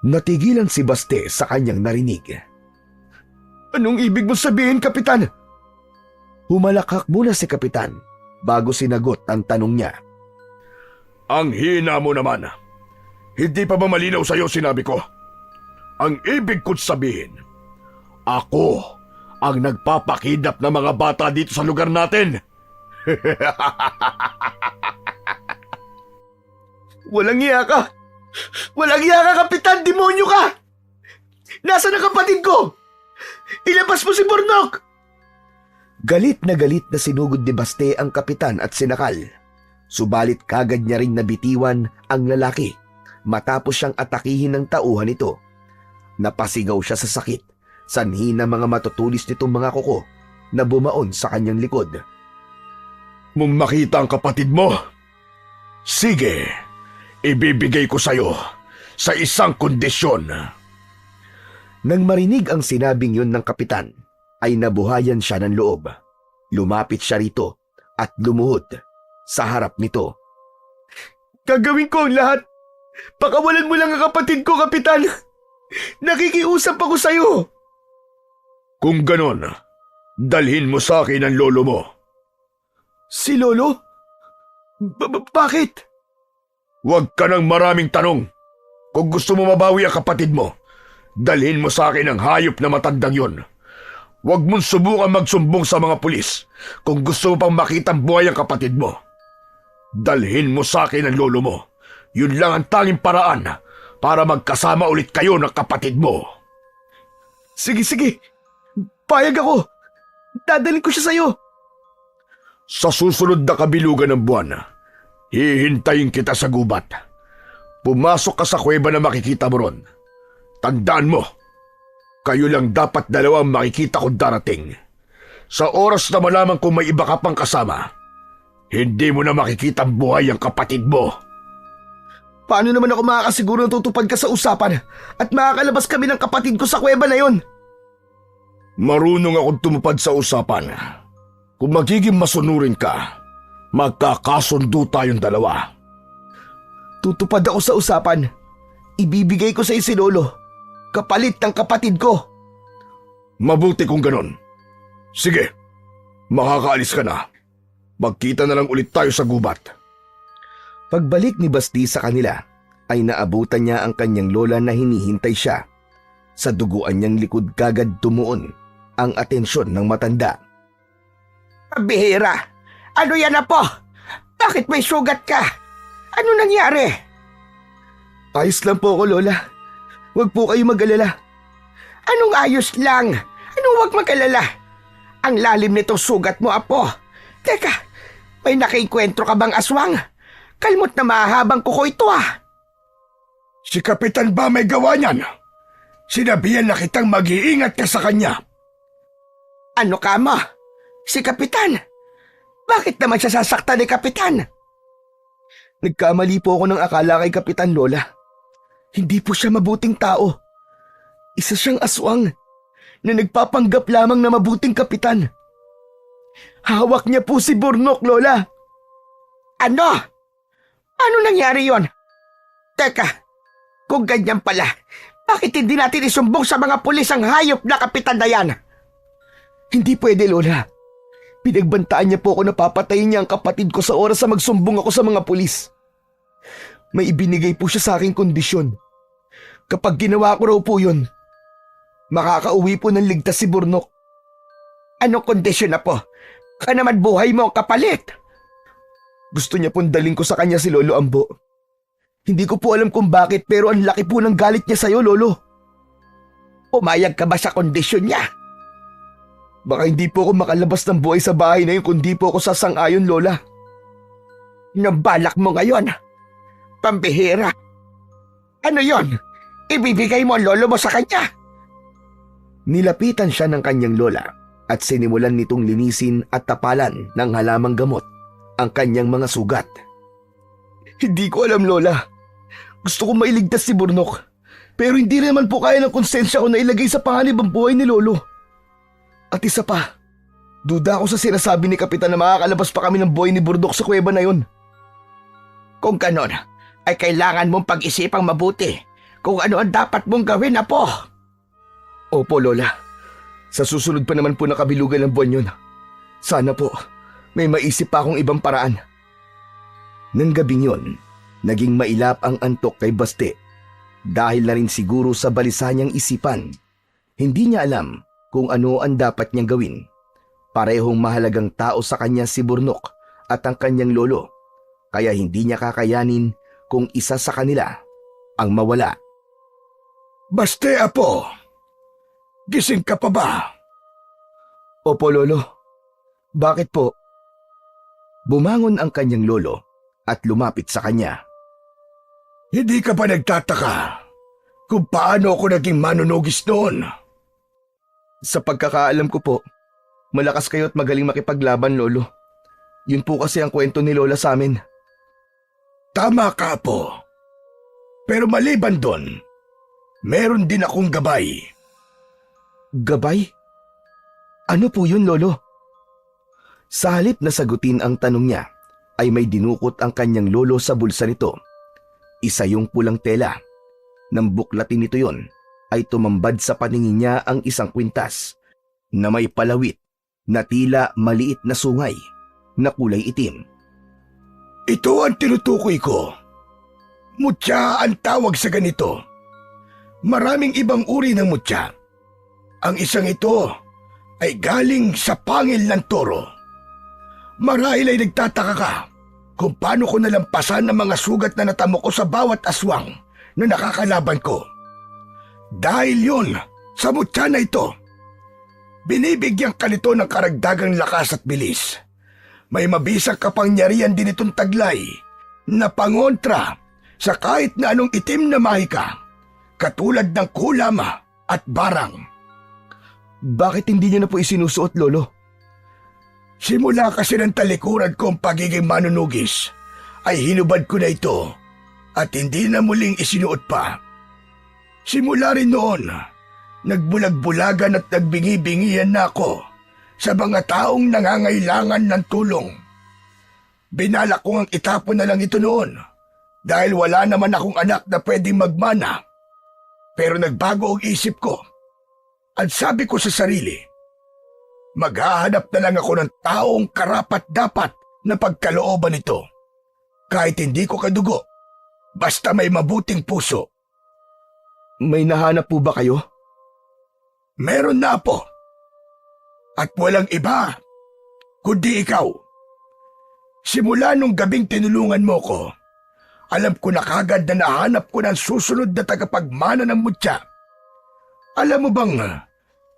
A: Natigilan si Baste sa kanyang narinig. Anong ibig mo sabihin, Kapitan? Humalakak muna si Kapitan bago sinagot ang tanong niya.
D: Ang hina mo naman. Hindi pa ba malinaw sa'yo sinabi ko? Ang ibig ko't sabihin, ako ang nagpapakidnap ng mga bata dito sa lugar natin.
A: Walang iya ka! Walang iya ka, Kapitan! Demonyo ka! Nasaan ang kapatid ko? Ilabas mo si Burnok! Galit na sinugod ni Baste ang Kapitan at sinakal. Subalit kagad niya ring nabitiwan ang lalaki matapos siyang atakihin ng tauhan nito. Napasigaw siya sa sakit sanhi ng mga matutulis nitong mga kuko na bumaon sa kanyang likod.
D: Mong makita ang kapatid mo? Sige, ibibigay ko sa'yo sa isang kondisyon.
A: Nang marinig ang sinabing yun ng kapitan, ay nabuhayan siya ng loob. Lumapit siya rito at lumuhod sa harap nito. Gagawin ko ang lahat. Pakawalan mo lang ang kapatid ko, kapitan. Nakikiusap ako sa'yo.
D: Kung ganon, dalhin mo sa akin ang lolo mo.
A: Si Lolo? Bakit?
D: Huwag ka ng maraming tanong. Kung gusto mo mabawi ang kapatid mo, dalhin mo sa akin ang hayop na matandang yon. Huwag mong subukan magsumbong sa mga pulis kung gusto mo pang makitang buhay ang kapatid mo. Dalhin mo sa akin ang lolo mo. Yun lang ang tanging paraan para magkasama ulit kayo ng kapatid mo.
A: Sige. Payag ako. Dadalhin ko siya sa'yo.
D: Sa susunod na kabilugan ng buwan, hihintayin kita sa gubat. Pumasok ka sa kuweba na makikita mo ron. Tandaan mo, kayo lang dapat dalawa ang makikita kong darating. Sa oras na malaman kung may iba ka pang kasama, hindi mo na makikita ang buhay ang kapatid mo.
A: Paano naman ako makakasiguro na tutupad ka sa usapan at makakalabas kami ng kapatid ko sa kuweba na yon?
D: Marunong akong tumupad sa usapan. Kung magiging masunurin ka, magkakasundo tayong dalawa.
A: Tutupad ako sa usapan. Ibibigay ko sa si Lolo, kapalit ng kapatid ko.
D: Mabuti kung ganon. Sige, makakaalis ka na. Magkita na lang ulit tayo sa gubat.
A: Pagbalik ni Basti sa kanila, ay naabutan niya ang kanyang lola na hinihintay siya. Sa duguan niyang likod kagad tumuon ang atensyon ng matanda.
B: Bihira! Ano yan, apo? Bakit may sugat ka? Ano nangyari?
A: Ayos lang po ako, Lola. Huwag po kayo mag-alala.
B: Anong ayos lang? Anong wag mag-alala? Ang lalim nitong sugat mo, apo. Teka, may nakikwentro ka bang aswang? Kalmot na mahabang kuko ito, ah.
D: Si Kapitan ba may gawa niyan? Sinabihan na kitang mag-iingat ka sa kanya.
B: Ano ka mo? Si Kapitan? Bakit naman siya sasaktan ni Kapitan?
A: Nagkamali po ako ng akala kay Kapitan, Lola. Hindi po siya mabuting tao. Isa siyang aswang na nagpapanggap lamang na mabuting kapitan. Hawak niya po si Burnok, Lola.
B: Ano? Ano nangyari yon? Teka, kung ganyan pala, bakit hindi natin isumbong sa mga pulis ang hayop na kapitan na yan?
A: Hindi pwede, Lola. Pinagbantaan niya po ako na papatayin niya ang kapatid ko sa oras na magsumbong ako sa mga pulis. May ibinigay po siya sa aking kondisyon. Kapag ginawa ko raw po yun, makakauwi po ng ligtas si Burnok.
B: Anong kondisyon na po? Baka naman buhay mo ang kapalit.
A: Gusto niya pong daling ko sa kanya si Lolo Ambo. Hindi ko po alam kung bakit pero ang laki po ng galit niya sa'yo, Lolo.
B: Pumayag ka ba sa kondisyon niya?
A: Baka hindi po ako makalabas ng buhay sa bahay na yun kung di po ako sasang-ayon, Lola.
B: Nabalak mo ngayon? Pambihira. Ano yon? Ibibigay mo ang lolo mo sa kanya?
A: Nilapitan siya ng kanyang lola at sinimulan nitong linisin at tapalan ng halamang gamot ang kanyang mga sugat. Hindi ko alam, Lola. Gusto kong mailigtas si Burnok. Pero hindi naman po kaya ng konsensya ko na ilagay sa panganib ang buhay ni Lolo. At isa pa, duda ako sa sinasabi ni Kapitan na makakalabas pa kami ng buhay ni Burnok sa kuweba na yun.
B: Kung ganon, ay kailangan mong pag-isipang mabuti kung ano ang dapat mong gawin, apo.
A: Opo, Lola. Sa susunod pa naman po na kabilugan ng buwan yun. Sana po, may maisip pa akong ibang paraan. Nang gabing yun, naging mailap ang antok kay Baste. Dahil na rin siguro sa balisa niyang isipan, hindi niya alam kung ano ang dapat niyang gawin. Parehong mahalagang tao sa kanya si Burnok at ang kanyang lolo, kaya hindi niya kakayanin kung isa sa kanila ang mawala.
D: Baste, apo. Gising ka pa ba?
A: Opo, Lolo. Bakit po? Bumangon ang kanyang lolo at lumapit sa kanya.
D: Hindi ka ba nagtataka kung paano ako naging manunugis noon?
A: Sa pagkakaalam ko po, malakas kayo at magaling makipaglaban, Lolo. Yun po kasi ang kwento ni Lola sa amin.
D: Tama ka, Apo. Pero maliban doon, meron din akong gabay.
A: Gabay? Ano po yun, Lolo? Sa halip na sagutin ang tanong niya, ay may dinukot ang kanyang lolo sa bulsa nito. Isa yung pulang tela. Nang buklatin nito yon, ay tumambad sa paningin niya ang isang kwintas na may palawit na tila maliit na sungay na kulay itim.
D: Ito ang tinutukoy ko. Mutya ang tawag sa ganito. Maraming ibang uri ng mutya. Ang isang ito ay galing sa pangil ng toro. Marahil ay nagtataka ka kung paano ko nalampasan ang mga sugat na natamo ko sa bawat aswang na nakakalaban ko. Dahil yun, sa mutya na ito, binibigyan ka nito ng karagdagang lakas at bilis. May mabisang kapangyarihan din itong taglay na pangontra sa kahit na anong itim na mahika, katulad ng kulama at barang.
A: Bakit hindi niyo na po isinusuot, Lolo?
D: Simula kasi ng talikuran kong pagiging manunugis, ay hinubad ko na ito at hindi na muling isinuot pa. Simula rin noon, nagbulag-bulagan at nagbingi-bingihan na ako sa mga taong nangangailangan ng tulong. Binalak ko ang itapon na lang ito noon dahil wala naman akong anak na pwedeng magmana. Pero nagbago ang isip ko at sabi ko sa sarili, maghahanap na lang ako ng taong karapat-dapat na pagkalooban nito. Kahit hindi ko kadugo, basta may mabuting puso.
A: May nahanap po ba kayo?
D: Meron na po. At walang iba, kundi ikaw. Simula nung gabing tinulungan mo ko, alam ko na kagad na nahanap ko ng susunod na tagapagmana ng mutya. Alam mo bang,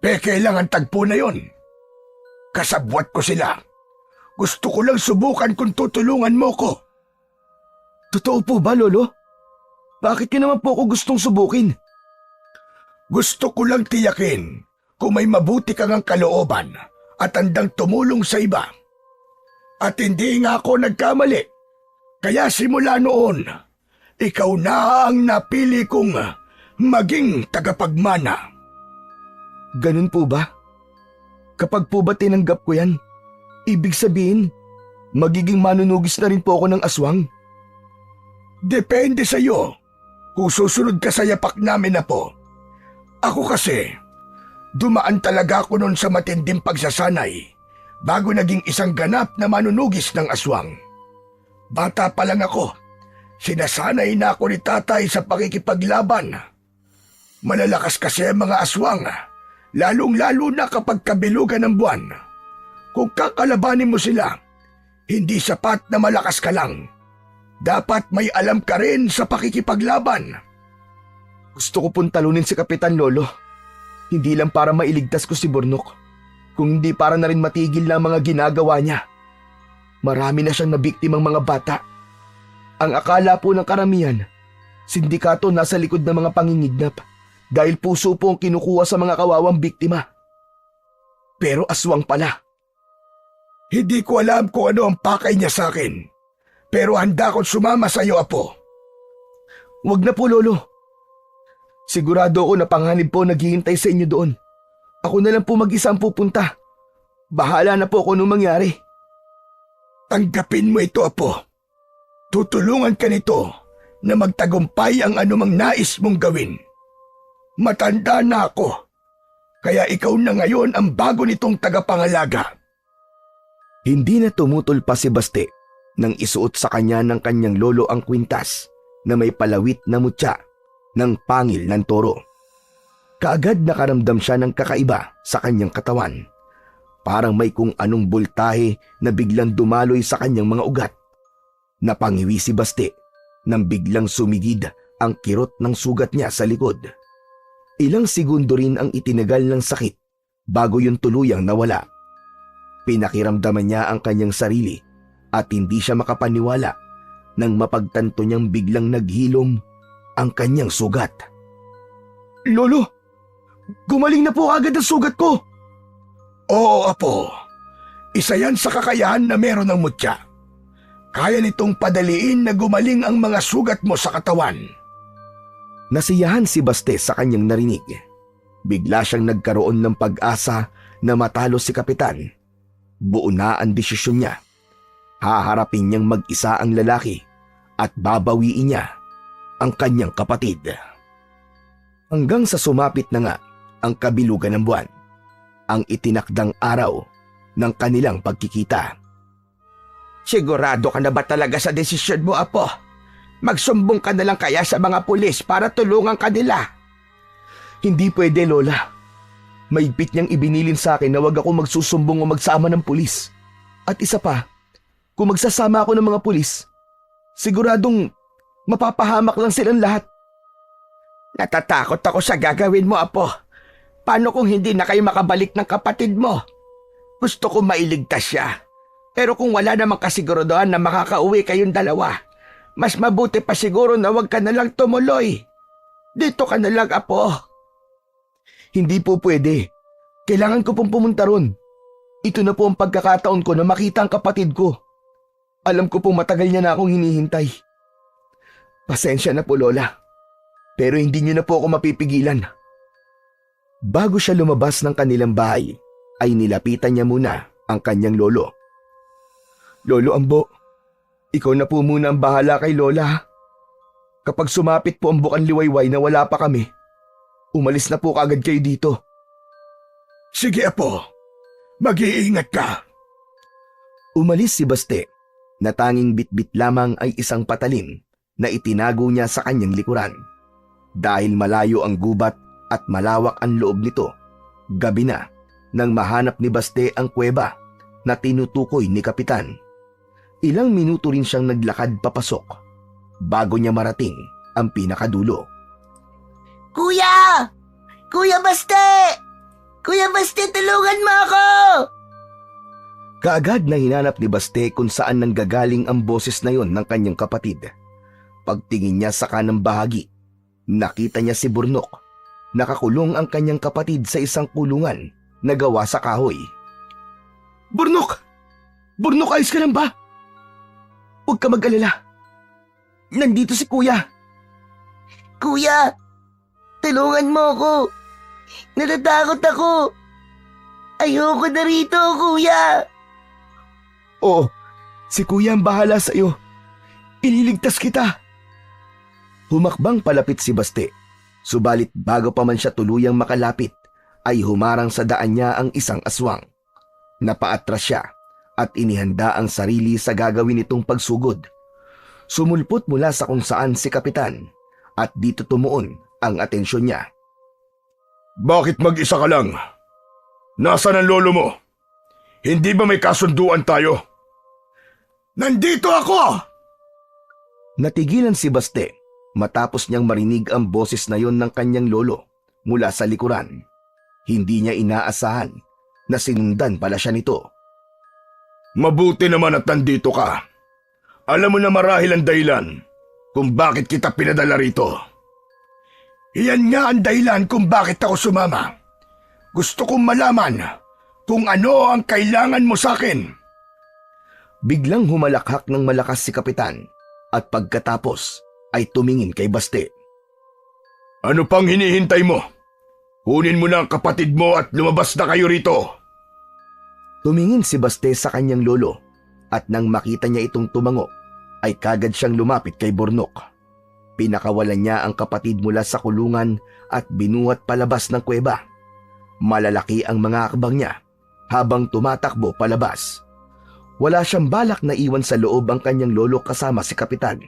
D: peke lang ang tagpo na yon. Kasabwat ko sila. Gusto ko lang subukan kung tutulungan mo ko.
A: Totoo po ba, Lolo? Bakit niyo naman po ako gustong subukin?
D: Gusto ko lang tiyakin kung may mabuti kang ang kalooban at handang tumulong sa iba. At hindi nga ako nagkamali. Kaya simula noon, ikaw na ang napili kong maging tagapagmana.
A: Ganun po ba? Kapag po ba tinanggap ko yan, ibig sabihin, magiging manunugis na rin po ako ng aswang?
D: Depende sa iyo kung susunod ka sa yapak namin na po. Ako kasi, dumaan talaga ako noon sa matinding pagsasanay bago naging isang ganap na manunugis ng aswang. Bata pa lang ako, sinasanay na ako ni tatay sa pakikipaglaban. Malalakas kasi ang mga aswang, lalong-lalo na kapag kabilugan ng buwan. Kung kakalabanin mo sila, hindi sapat na malakas ka lang. Dapat may alam ka rin sa pakikipaglaban.
A: Gusto ko pong talunin si Kapitan, Lolo. Hindi lang para mailigtas ko si Burnok, kung hindi para na rin matigil na ang mga ginagawa niya. Marami na siyang nabiktimang mga bata. Ang akala po ng karamihan, sindikato nasa likod ng mga pangingignap dahil puso po ang kinukuha sa mga kawawang biktima. Pero aswang pala.
D: Hindi ko alam kung ano ang pakay niya sa akin, pero handa akong sumama sa iyo, Apo.
A: Huwag na po, Lolo. Sigurado ako na panganib po naghihintay sa inyo doon. Ako na lang po mag-isa ang pupunta. Bahala na po kung anong mangyari.
D: Tanggapin mo ito, Apo. Tutulungan ka nito na magtagumpay ang anumang nais mong gawin. Matanda na ako, kaya ikaw na ngayon ang bago nitong tagapangalaga.
A: Hindi na tumutol pa si Baste nang isuot sa kanya ng kanyang lolo ang kwintas na may palawit na mutya ng pangil ng toro. Kaagad nakaramdam siya ng kakaiba sa kanyang katawan. Parang may kung anong bultahe na biglang dumaloy sa kanyang mga ugat. Napangiwi si Baste nang biglang sumigid ang kirot ng sugat niya sa likod. Ilang segundo rin ang itinagal ng sakit bago yun tuluyang nawala. Pinakiramdaman niya ang kanyang sarili at hindi siya makapaniwala nang mapagtanto niyang biglang naghilom ang kanyang sugat. Lolo, Gumaling na po agad ang sugat ko.
D: Oo, apo. Isa yan sa kakayahan na meron ng mutya. Kaya nitong padaliin na gumaling ang mga sugat mo sa katawan.
A: Nasiyahan si Baste sa kanyang narinig. Bigla siyang nagkaroon ng pag-asa na matalo si Kapitan. Buo na ang desisyon niya. Haharapin niyang mag-isa ang lalaki at babawiin niya ang kanyang kapatid. Hanggang sa sumapit na nga ang kabilugan ng buwan, ang itinakdang araw ng kanilang pagkikita.
B: Sigurado ka na ba talaga sa desisyon mo, apo? Magsumbong ka na lang kaya sa mga pulis para tulungan ka nila.
A: Hindi pwede, Lola. Maigpit niyang ibinilin sa akin na wag ako magsusumbong o magsama ng pulis. At isa pa, kung magsasama ako ng mga pulis, siguradong mapapahamak lang silang lahat.
B: Natatakot ako sa gagawin mo, apo. Paano kung hindi na kayo makabalik ng kapatid mo? Gusto ko mailigtas siya. Pero kung wala namang kasiguraduhan na makakauwi kayong dalawa, mas mabuti pa siguro na wag ka na lang tumuloy. Dito ka na lang, apo.
A: Hindi po pwede. Kailangan ko pong pumunta ron. Ito na po ang pagkakataon ko na makita ang kapatid ko. Alam ko pong matagal niya na akong hinihintay. Pasensya na po, Lola. Pero hindi niyo na po ako mapipigilan. Bago siya lumabas ng kanilang bahay, ay nilapitan niya muna ang kanyang lolo. Lolo Ambo, ikaw na po muna ang bahala kay Lola. Kapag sumapit po ang Bukan Liwayway na wala pa kami, umalis na po kagad kayo dito.
D: Sige, apo. Mag-iingat ka.
A: Umalis si Baste, na tanging bitbit lamang ay isang patalim na itinago niya sa kanyang likuran. Dahil malayo ang gubat at malawak ang loob nito, gabi na nang mahanap ni Baste ang kuweba na tinutukoy ni Kapitan. Ilang minuto rin siyang naglakad papasok bago niya marating ang pinakadulo.
C: Kuya! Kuya Baste! Kuya Baste, tulungan mo ako!
A: Kaagad na hinanap ni Baste kung saan nanggagaling ang boses na yon ng kanyang kapatid. Pagtingin niya sa kanang bahagi, nakita niya si Burnok. Nakakulong ang kanyang kapatid sa isang kulungan na gawa sa kahoy. Burnok! Burnok, ayos ka lang ba? Huwag ka mag-alala. Nandito si Kuya.
C: Kuya! Tulungan mo ako! Natatakot ako! Ayoko na rito, Kuya!
A: Oo, si Kuya ang bahala sa iyo. Ililigtas kita. Humakbang palapit si Baste. Subalit bago pa man siya tuluyang makalapit, ay humarang sa daan niya ang isang aswang. Napaatras siya at inihanda ang sarili sa gagawin nitong pagsugod. Sumulpot mula sa kung saan si Kapitan at dito tumuon ang atensyon niya.
D: Bakit mag-isa ka lang? Nasaan ang lolo mo? Hindi ba may kasunduan tayo? Nandito ako!
A: Natigilan si Baste matapos niyang marinig ang boses na yon ng kanyang lolo mula sa likuran. Hindi niya inaasahan na sinundan pala siya nito.
D: Mabuti naman at nandito ka. Alam mo na marahil ang dahilan kung bakit kita pinadala rito. Iyan nga ang dahilan kung bakit ako sumama. Gusto kong malaman kung ano ang kailangan mo sa akin.
A: Biglang humalakhak ng malakas si Kapitan at pagkatapos ay tumingin kay Baste.
D: Ano pang hinihintay mo? Kunin mo na ang kapatid mo at lumabas na kayo rito.
A: Tumingin si Baste sa kanyang lolo at nang makita niya itong tumango ay kagad siyang lumapit kay Burnok. Pinakawalan niya ang kapatid mula sa kulungan at binuhat palabas ng kuweba. Malalaki ang mga akbang niya habang tumatakbo palabas. Wala siyang balak na iwan sa loob ang kanyang lolo kasama si Kapitan.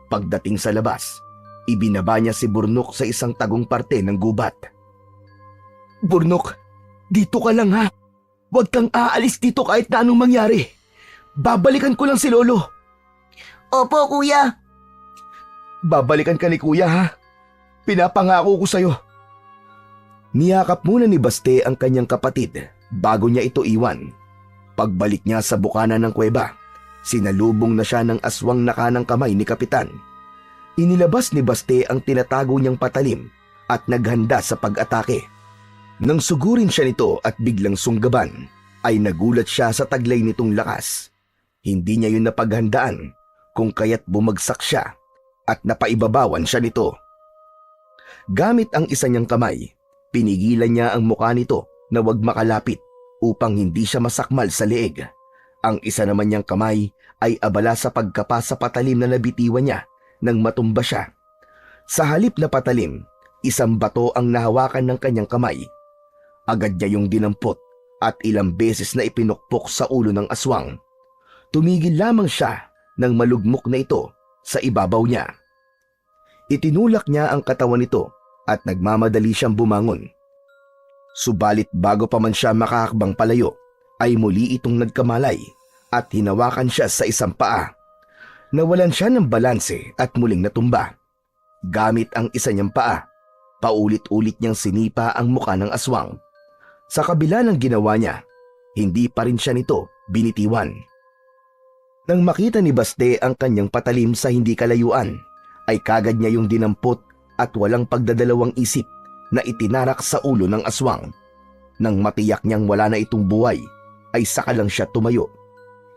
A: Pagdating sa labas, ibinaba niya si Burnok sa isang tagong parte ng gubat. Burnok, dito ka lang ha. Huwag kang aalis dito kahit na anong mangyari. Babalikan ko lang si Lolo.
C: Opo, Kuya.
A: Babalikan ka ni Kuya ha. Pinapangako ko sa'yo. Niyakap muna ni Baste ang kanyang kapatid bago niya ito iwan. Pagbalik niya sa bukana ng kuweba, sinalubong na siya ng aswang na kanang kamay ni Kapitan. Inilabas ni Baste ang tinatago niyang patalim at naghanda sa pag-atake. Nang sugurin siya nito at biglang sunggaban, ay nagulat siya sa taglay nitong lakas. Hindi niya yun napaghandaan kung kaya't bumagsak siya at napaibabawan siya nito. Gamit ang isa niyang kamay, pinigilan niya ang mukha nito na huwag makalapit upang hindi siya masakmal sa leeg. Ang isa naman niyang kamay ay abala sa pagkapa sa patalim na nabitiwan niya nang matumba siya. Sa halip na patalim, isang bato ang nahawakan ng kanyang kamay. Agad niya yung dinampot at ilang beses na ipinukpok sa ulo ng aswang. Tumigil lamang siya nang malugmok na ito sa ibabaw niya. Itinulak niya ang katawan nito at nagmamadali siyang bumangon. Subalit bago pa man siya makakakbang palayo, ay muli itong nagkamalay at hinawakan siya sa isang paa. Nawalan siya ng balanse at muling natumba. Gamit ang isa niyang paa, paulit-ulit niyang sinipa ang muka ng aswang. Sa kabila ng ginawa niya, hindi pa rin siya nito binitiwan. Nang makita ni Baste ang kanyang patalim sa hindi kalayuan, ay kagad niya yung dinampot at walang pagdadalawang isip na itinarak sa ulo ng aswang. Nang matiyak niyang wala na itong buhay, ay saka lang siya tumayo.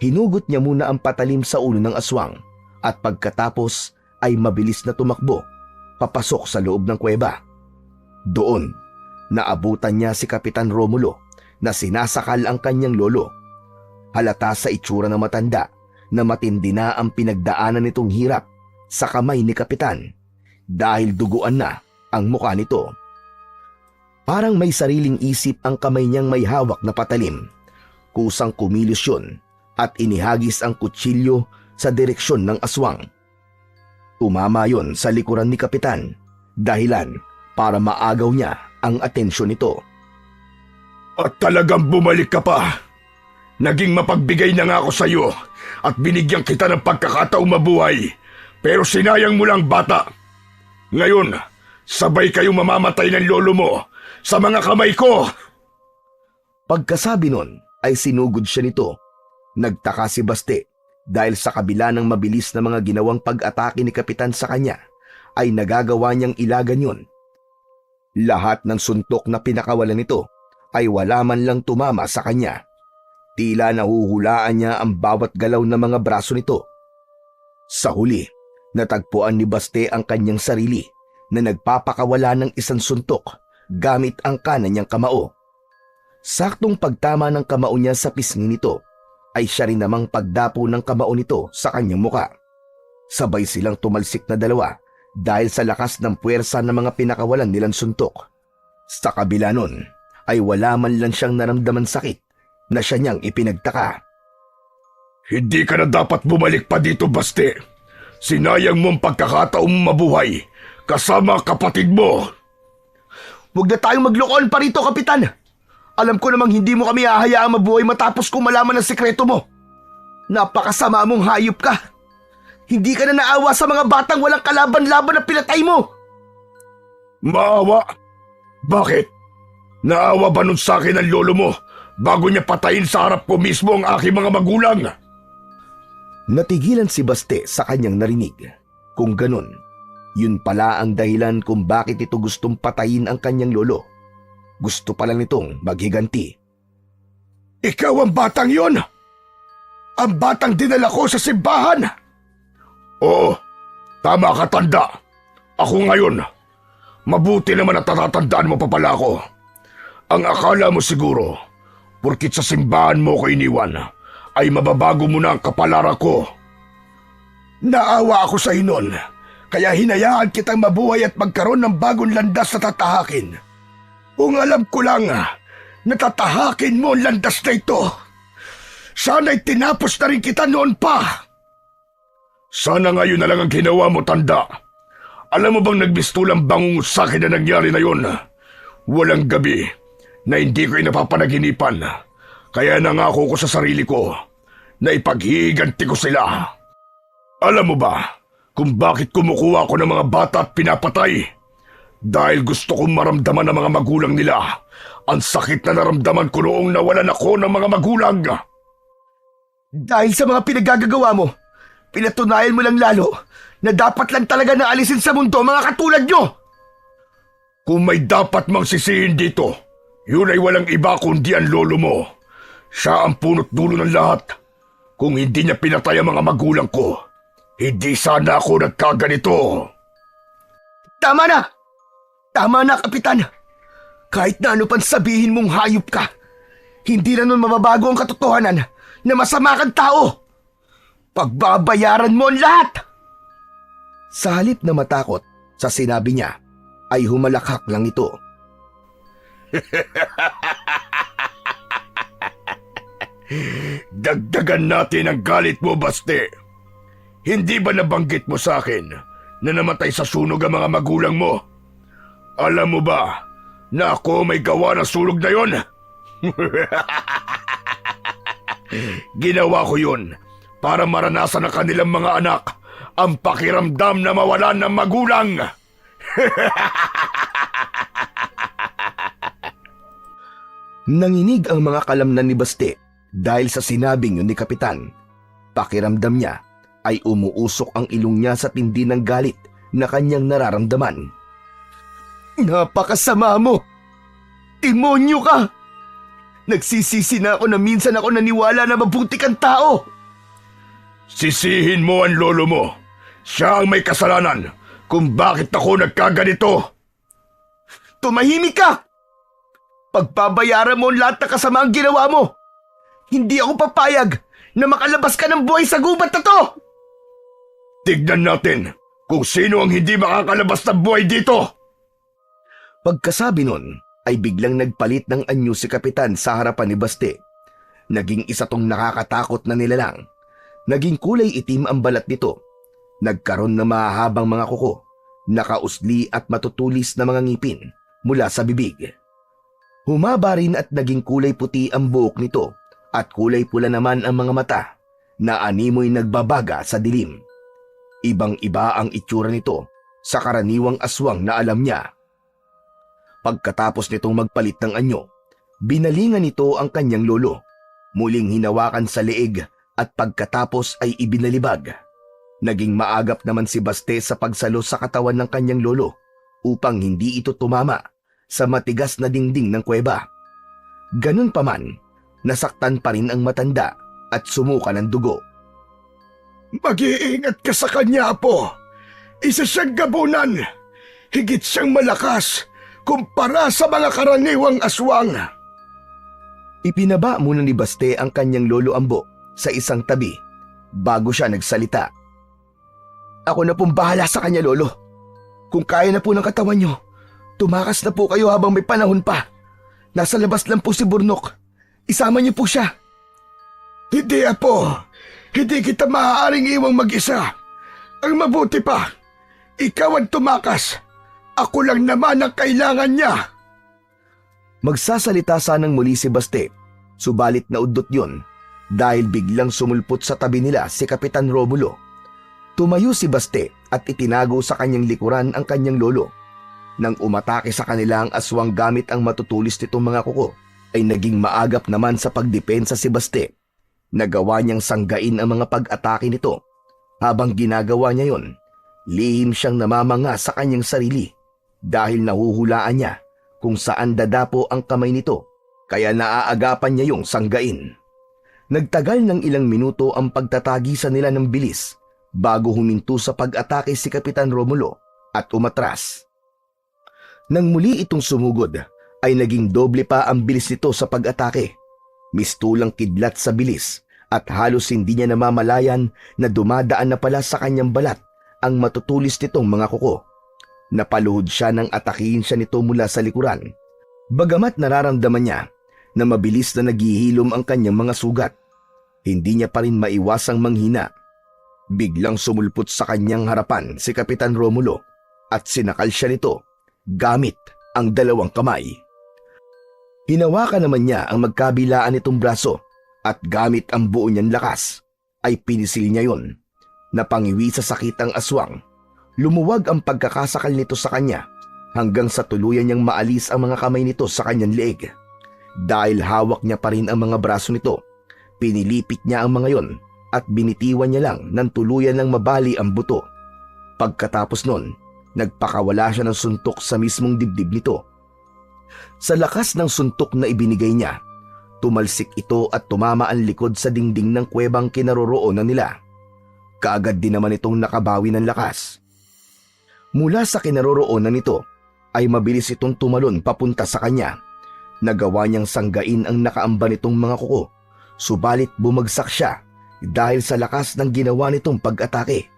A: Hinugot niya muna ang patalim sa ulo ng aswang at pagkatapos ay mabilis na tumakbo papasok sa loob ng kuweba. Doon, naabutan niya si Kapitan Romulo na sinasakal ang kanyang lolo. Halata sa itsura ng matanda na matindi na ang pinagdaanan nitong hirap sa kamay ni Kapitan dahil duguan na ang mukha nito. Parang may sariling isip ang kamay niyang may hawak na patalim. Kusang kumilos yun at inihagis ang kutsilyo sa direksyon ng aswang. Tumama yon sa likuran ni Kapitan, dahilan para maagaw niya ang atensyon nito.
D: At talagang bumalik ka pa. Naging mapagbigay na nga ako sa iyo at binigyan kita ng pagkakataong mabuhay. Pero sinayang mo lang, bata. Ngayon, sabay kayong mamamatay ng lolo mo sa mga kamay ko.
A: Pagkasabi nun ay sinugod siya nito. Nagtaka si Baste dahil sa kabila ng mabilis na mga ginawang pag-atake ni Kapitan sa kanya, ay nagagawa niyang ilagan yun. Lahat ng suntok na pinakawalan nito ay wala man lang tumama sa kanya. Tila nahuhulaan niya ang bawat galaw ng mga braso nito. Sa huli, natagpuan ni Baste ang kanyang sarili na nagpapakawala ng isang suntok gamit ang kanan niyang kamao. Saktong pagtama ng kamao niya sa pisngi nito, ay siya rin namang pagdapo ng kamao nito sa kanyang muka. Sabay silang tumalsik na dalawa dahil sa lakas ng puwersa ng mga pinakawalan nilang suntok. Sa kabila nun, ay wala man lang siyang naramdaman sakit na siya niyang ipinagtaka.
D: Hindi ka na dapat bumalik pa dito, Baste. Sinayang mo ang pagkakataong mabuhay kasama ang kapatid mo.
A: Huwag na tayong maglokohan pa rito, Kapitan! Alam ko namang hindi mo kami hahayaang mabuhay matapos kung malaman ang sikreto mo. Napakasama mong hayop ka. Hindi ka na naawa sa mga batang walang kalaban-laban na pinatay mo.
D: Maawa? Bakit? Naawa ba nun sa akin ang lolo mo bago niya patayin sa harap ko mismo ang aking mga magulang?
A: Natigilan si Baste sa kanyang narinig. Kung ganun, yun pala ang dahilan kung bakit ito gustong patayin ang kanyang lolo. Gusto pala nitong maghiganti.
D: Ikaw ang batang yon? Ang batang dinala ko sa simbahan? Oo, tama ka, tanda. Ako ngayon. Mabuti naman at natatandaan mo pa pala ako. Ang akala mo siguro, porkit sa simbahan mo ko iniwan, ay mababago mo na ang kapalaran ko. Naawa ako sa inon, kaya hinayaan kitang mabuhay at magkaroon ng bagong landas na tatahakin. Kung alam ko lang, natatahakin mo ang landas na ito. Sana'y tinapos na rin kita noon pa. Sana ngayon na lang ang ginawa mo, tanda. Alam mo bang nagbistulang bangungot sa akin na nangyari na yun? Walang gabi na hindi ko napapanaginipan. Kaya nangako ko sa sarili ko na ipaghihiganti ko sila. Alam mo ba kung bakit kumukuha ko ng mga bata at pinapatay? Dahil gusto kong maramdaman ng mga magulang nila ang sakit na naramdaman ko noong nawalan ako ng mga magulang.
A: Dahil sa mga pinagagagawa mo, pinatunayan mo lang lalo na dapat lang talaga na alisin sa mundo mga katulad nyo.
D: Kung may dapat mang sisihin dito, Yun ay walang iba kundi ang lolo mo. Siya ang punot dulo ng lahat. Kung hindi niya pinatay ang mga magulang ko, hindi sana ako nagkaganito.
A: Tama na! Tama na, Kapitan! Kahit na ano pang sabihin mong hayop ka, hindi na nun mababago ang katotohanan na masama kang tao! Pagbabayaran mo ang lahat! Sa halip na matakot sa sinabi niya, ay humalakhak lang ito.
D: Dagdagan natin ang galit mo, Baste. Hindi ba nabanggit mo sa akin na namatay sa sunog ang mga magulang mo? Alam mo ba na ako may gawa ng sunog na yon? Ginawa ko yun para maranasan ng kanilang mga anak ang pakiramdam na mawalan ng magulang.
A: Nanginig ang mga kalamnan ni Baste dahil sa sinabing yun ni Kapitan. Pakiramdam niya ay umuusok ang ilong niya sa tindi ng galit na kanyang nararamdaman. Napakasama mo! Demonyo ka! Nagsisisi na ako na minsan ako naniwala na mabuti kang tao!
D: Sisihin mo ang lolo mo. Siya ang may kasalanan kung bakit ako nagkaganito.
A: Tumahimik ka! Pagbabayaran mo ang lahat ng kasamaang ginawa mo! Hindi ako papayag na makalabas ka ng buhay sa gubat na to!
D: Tignan natin kung sino ang hindi makakalabas ng buhay dito.
A: Pagkasabi nun, ay biglang nagpalit ng anyo si Kapitan sa harapan ni Baste. Naging isa tong nakakatakot na nilalang. Naging kulay itim ang balat nito. Nagkaroon ng mahahabang mga kuko, nakausli at matutulis na mga ngipin mula sa bibig. Humaba rin at naging kulay puti ang buhok nito at kulay pula naman ang mga mata na animoy nagbabaga sa dilim. Ibang-iba ang itsura nito sa karaniwang aswang na alam niya. Pagkatapos nitong magpalit ng anyo, binalingan nito ang kanyang lolo. Muling hinawakan sa leeg at pagkatapos ay ibinalibag. Naging maagap naman si Baste sa pagsalo sa katawan ng kanyang lolo upang hindi ito tumama sa matigas na dingding ng kuweba. Ganun pa man, nasaktan pa rin ang matanda at sumuka ng dugo.
D: Mag-iingat ka sa kanya, Apo. Isa siyang gabunan. Higit siyang malakas kumpara sa mga karaniwang aswang.
A: Ipinaba muna ni Baste ang kanyang lolo Ambo sa isang tabi bago siya nagsalita. Ako na pong bahala sa kanya, lolo. Kung kaya na po ng katawan niyo, tumakas na po kayo habang may panahon pa. Nasa labas lang po si Burnok. Isama niyo po siya.
D: Hindi, Apo. Hindi kita maaaring iwang mag-isa. Ang mabuti pa, ikaw ang tumakas. Ako lang naman ang kailangan niya.
A: Magsasalita sanang muli si Baste, subalit naudot yun dahil biglang sumulpot sa tabi nila si Kapitan Romulo. Tumayo si Baste at itinago sa kanyang likuran ang kanyang lolo. Nang umatake sa kanila ang aswang gamit ang matutulis nitong mga kuko, ay naging maagap naman sa pagdepensa si Baste. Nagawa niyang sanggain ang mga pag-atake nito. Habang ginagawa niya yon, lihim siyang namamanga sa kanyang sarili dahil nahuhulaan niya kung saan dadapo ang kamay nito, kaya naaagapan niya yung sanggain. Nagtagal ng ilang minuto ang pagtatagisan nila ng bilis bago huminto sa pag-atake si Kapitan Romulo at umatras. Nang muli itong sumugod, ay naging doble pa ang bilis nito sa pag-atake. Mistulang kidlat sa bilis at halos hindi niya namamalayan na dumadaan na pala sa kanyang balat ang matutulis nitong mga kuko. Napaluhod siya nang atakihin siya nito mula sa likuran. Bagamat nararamdaman niya na mabilis na naghihilom ang kanyang mga sugat, hindi niya pa rin maiwasang manghina. Biglang sumulpot sa kanyang harapan si Kapitan Romulo at sinakal siya nito gamit ang dalawang kamay. Hinawakan naman niya ang magkabilaan nitong braso at gamit ang buo niyang lakas ay pinisil niya yon. Napangiwi sa sakit ang aswang. Lumuwag ang pagkakasakal nito sa kanya hanggang sa tuluyan niyang maalis ang mga kamay nito sa kanyang leeg. Dahil hawak niya pa rin ang mga braso nito, pinilipit niya ang mga yon at binitiwan niya lang ng tuluyan ng mabali ang buto. Pagkatapos nun, nagpakawala siya ng suntok sa mismong dibdib nito. Sa lakas ng suntok na ibinigay niya, tumalsik ito at tumama ang likod sa dingding ng kuwebang kinaroroonan nila. Kaagad din naman itong nakabawi ng lakas. Mula sa kinaroroonan nito ay mabilis itong tumalon papunta sa kanya. Nagawa niyang sanggain ang nakaamba nitong mga kuko, subalit bumagsak siya dahil sa lakas ng ginawa nitong pag-atake.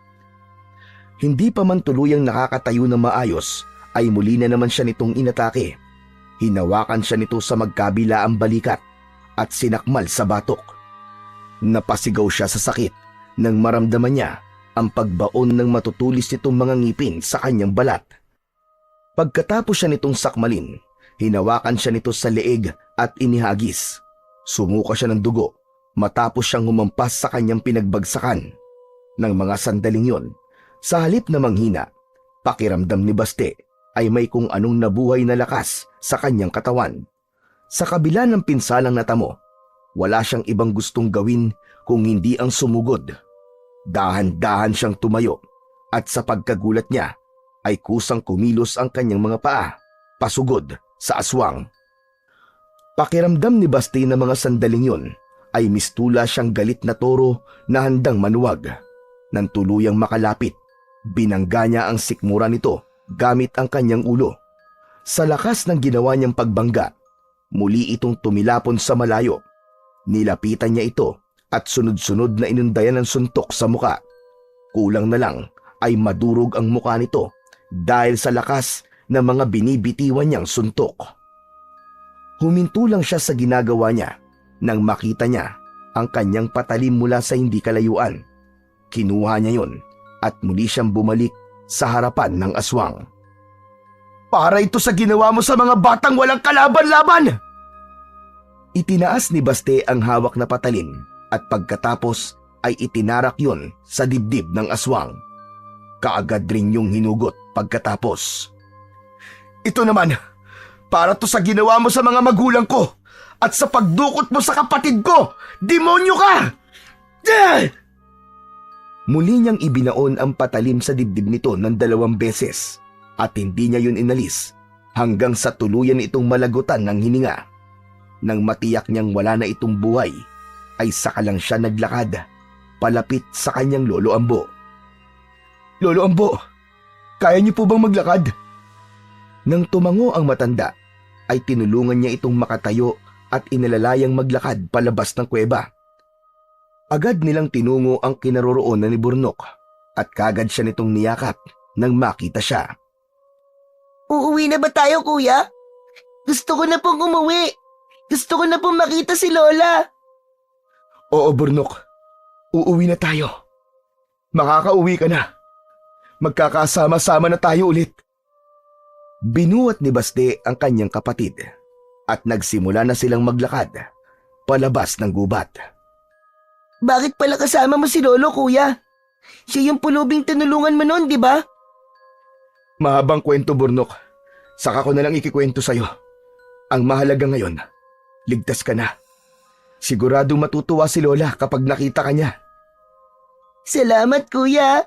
A: Hindi pa man tuluyang nakakatayo na maayos ay muli na naman siya nitong inatake. Hinawakan siya nito sa magkabilaang balikat at sinakmal sa batok. Napasigaw siya sa sakit nang maramdaman niya ang pagbaon ng matutulis nitong mga ngipin sa kanyang balat. Pagkatapos siya nitong sakmalin, hinawakan siya nito sa leeg at inihagis. Sumuka siya ng dugo matapos siyang humampas sa kanyang pinagbagsakan. Nang mga sandaling yon, sa halip na manghina, pakiramdam ni Baste ay may kung anong nabuhay na lakas sa kanyang katawan. Sa kabila ng pinsalang natamo, wala siyang ibang gustong gawin kung hindi ang sumugod. Dahan-dahan siyang tumayo at sa pagkagulat niya ay kusang kumilos ang kanyang mga paa, pasugod sa aswang. Pakiramdam ni Baste na mga sandaling yon ay mistula siyang galit na toro na handang manuwag. Nang tuluyang makalapit, binangga niya ang sikmura nito gamit ang kanyang ulo. Sa lakas ng ginawa niyang pagbangga, muli itong tumilapon sa malayo. Nilapitan niya ito at sunod-sunod na inundayan ng suntok sa muka. Kulang na lang ay madurog ang muka nito dahil sa lakas ng mga binibitiwan niyang suntok. Huminto lang siya sa ginagawa niya nang makita niya ang kanyang patalim mula sa hindi kalayuan. Kinuha niya yon at muli siyang bumalik sa harapan ng aswang. Para ito sa ginawa mo sa mga batang walang kalaban-laban! Itinaas ni Baste ang hawak na patalim at pagkatapos ay itinarak yon sa dibdib ng aswang. Kaagad rin yung hinugot pagkatapos. Ito naman, para to sa ginawa mo sa mga magulang ko at sa pagdukot mo sa kapatid ko! Demonyo ka! Muli niyang ibinaon ang patalim sa dibdib nito ng 2 beses at hindi niya yun inalis hanggang sa tuluyan itong malagutan ng hininga. Nang matiyak niyang wala na itong buhay, ay saka lang siya naglakad palapit sa kanyang Lolo Ambo. Lolo Ambo, kaya niyo po bang maglakad? Nang tumango ang matanda, ay tinulungan niya itong makatayo at inalalayang maglakad palabas ng kuweba. Agad nilang tinungo ang kinaroroonan ni Burnok at kagad siya nitong niyakap nang makita siya.
C: Uuwi na ba tayo, kuya? Gusto ko na pong umuwi. Gusto ko na pong makita si Lola.
A: Oo, Burnok. Uuwi na tayo. Makakauwi ka na. Magkakasama-sama na tayo ulit. Binuhat ni Baste ang kanyang kapatid at nagsimula na silang maglakad palabas ng gubat.
C: Bakit pala kasama mo si Lolo, kuya? Siya yung pulubing tinulungan mo noon, di ba?
A: Mahabang kwento, Burnok. Saka ko na lang ikikwento sa'yo. Ang mahalaga ngayon, ligtas ka na. Siguradong matutuwa si Lola kapag nakita ka niya.
C: Salamat, kuya.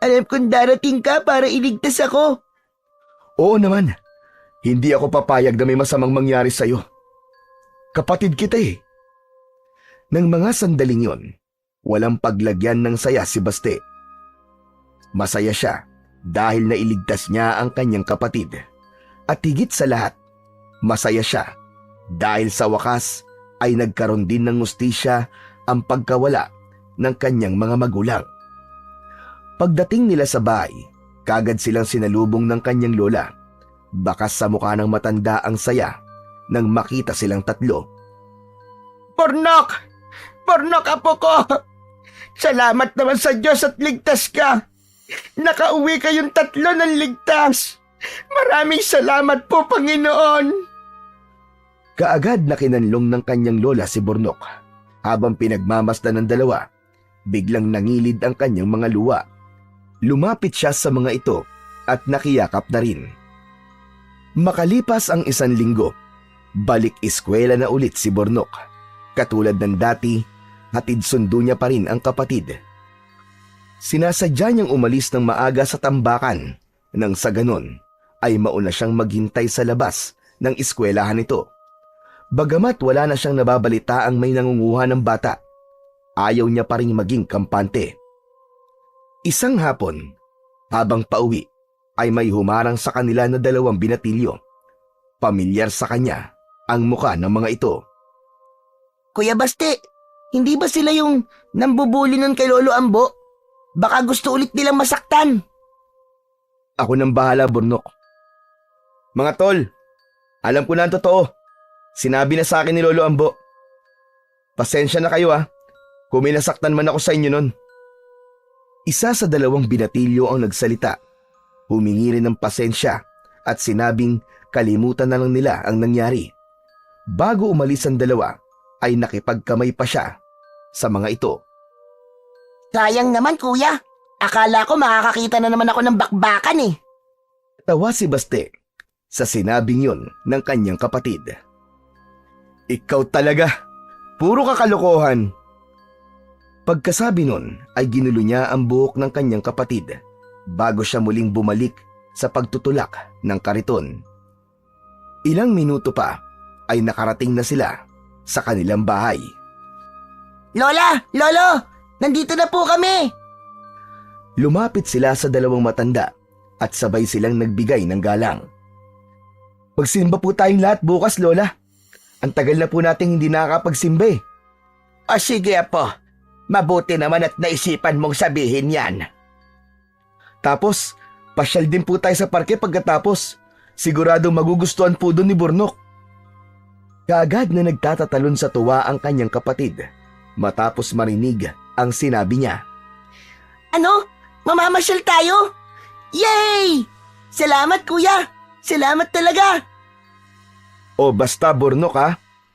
C: Alam kong darating ka para iligtas ako.
A: Oo naman. Hindi ako papayag na may masamang mangyari sa'yo. Kapatid kita eh. Nang mga sandaling yon, walang paglagyan ng saya si Baste. Masaya siya dahil nailigtas niya ang kanyang kapatid. At higit sa lahat, masaya siya dahil sa wakas ay nagkaroon din ng hustisya ang pagkawala ng kanyang mga magulang. Pagdating nila sa bahay, kagad silang sinalubong ng kanyang lola. Bakas sa mukha ng matanda ang saya nang makita silang tatlo.
B: Burnok! Burnok, apo ko! Salamat naman sa Diyos at ligtas ka! Nakauwi kayong tatlo ng ligtas! Maraming salamat po, Panginoon!
A: Kaagad na kinanlong ng kanyang lola si Burnok. Habang pinagmamasdan ng dalawa, biglang nangilid ang kanyang mga luwa. Lumapit siya sa mga ito at nakiyakap na rin. Makalipas ang 1 linggo, balik eskwela na ulit si Burnok. Katulad ng dati, hatid sundo niya pa rin ang kapatid. Sinasadya niyang umalis ng maaga sa tambakan nang sa ganon ay mauna siyang maghintay sa labas ng eskwelahan nito. Bagamat wala na siyang nababalitaang may nangunguha ng bata, ayaw niya pa rin maging kampante. Isang hapon, habang pauwi, ay may humarang sa kanila na 2 binatilyo. Pamilyar sa kanya ang muka ng mga ito.
C: Kuya Baste, hindi ba sila yung nambubuli nun kay Lolo Ambo? Baka gusto ulit nilang masaktan.
A: Ako nang bahala, Burnok. Mga tol, alam ko na ang totoo. Sinabi na sa akin ni Lolo Ambo. Pasensya na kayo kung may nasaktan man ako sa inyo nun. Isa sa 2 binatilyo ang nagsalita. Humingi rin ng pasensya at sinabing kalimutan na lang nila ang nangyari. Bago umalis ang 2, ay nakipagkamay pa siya sa mga ito.
C: Sayang naman kuya. Akala ko makakakita na naman ako ng bakbakan eh.
A: Tawa si Baste sa sinabing yun ng kanyang kapatid. Ikaw talaga, puro kakalokohan. Pagkasabi nun ay ginulo niya ang buhok ng kanyang kapatid bago siya muling bumalik sa pagtutulak ng kariton. Ilang minuto pa ay nakarating na sila sa kanilang bahay.
C: Lola! Lolo! Nandito na po kami!
A: Lumapit sila sa 2 matanda at sabay silang nagbigay ng galang. Magsimba po tayong lahat bukas, Lola. Ang tagal na po nating hindi nakakapagsimba eh.
B: O sige apo, mabuti naman at naisipan mong sabihin yan.
A: Tapos, pasyal din po tayo sa parke pagkatapos. Siguradong magugustuhan po doon ni Burnok. Kaagad na nagtatatalon sa tuwa ang kanyang kapatid matapos marinig ang sinabi niya.
C: Ano? Mamamasyal tayo? Yay! Salamat kuya! Salamat talaga!
A: O basta Burnok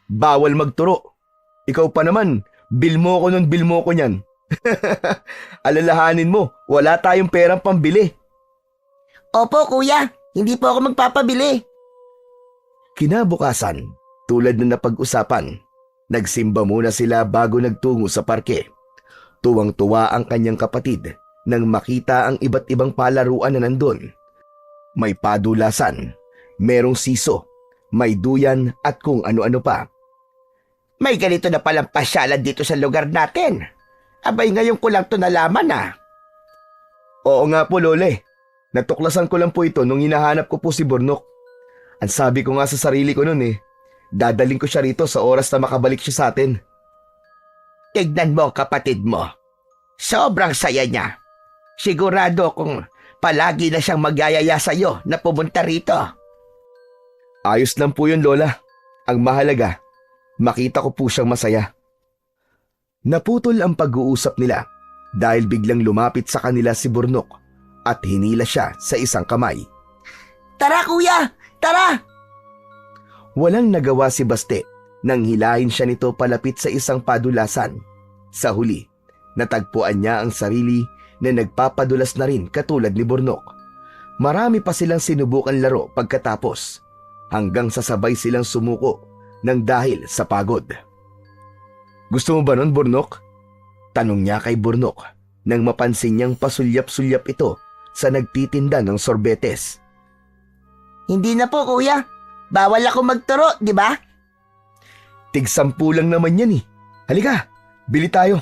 A: bawal magturo. Ikaw pa naman, bil mo ko nun, bil mo ko niyan. Alalahanin mo, wala tayong perang pambili.
C: Opo kuya, hindi po ako magpapabili.
A: Kinabukasan, tulad na napag-usapan, nagsimba muna sila bago nagtungo sa parke. Tuwang-tuwa ang kanyang kapatid nang makita ang iba't ibang palaruan na nandun. May padulasan, merong siso, may duyan at kung ano-ano pa.
B: May ganito na palang pasyalan dito sa lugar natin. Abay ngayon ko lang to nalaman
A: Oo nga po, Lole. Natuklasan ko lang po ito nung hinahanap ko po si Burnok. Ang sabi ko nga sa sarili ko nun dadaling ko siya rito sa oras na makabalik siya sa atin.
B: Tignan mo ang kapatid mo. Sobrang saya niya. Sigurado kung palagi na siyang magyayaya sa'yo na pumunta rito.
A: Ayos lang po yun, Lola. Ang mahalaga, makita ko po siyang masaya. Naputol ang pag-uusap nila dahil biglang lumapit sa kanila si Burnok at hinila siya sa isang kamay.
C: Tara kuya! Tara!
A: Walang nagawa si Baste nang hilahin siya nito palapit sa isang padulasan. Sa huli, natagpuan niya ang sarili na nagpapadulas na rin katulad ni Burnok. Marami pa silang sinubukan laro pagkatapos hanggang sasabay silang sumuko ng dahil sa pagod. Gusto mo ba nun, Burnok? Tanong niya kay Burnok nang mapansin niyang pasulyap-sulyap ito sa nagtitinda ng sorbetes.
C: Hindi na po kuya. Bawal ako magturo, di ba?
A: Tig-10 lang naman yan Halika, bili tayo.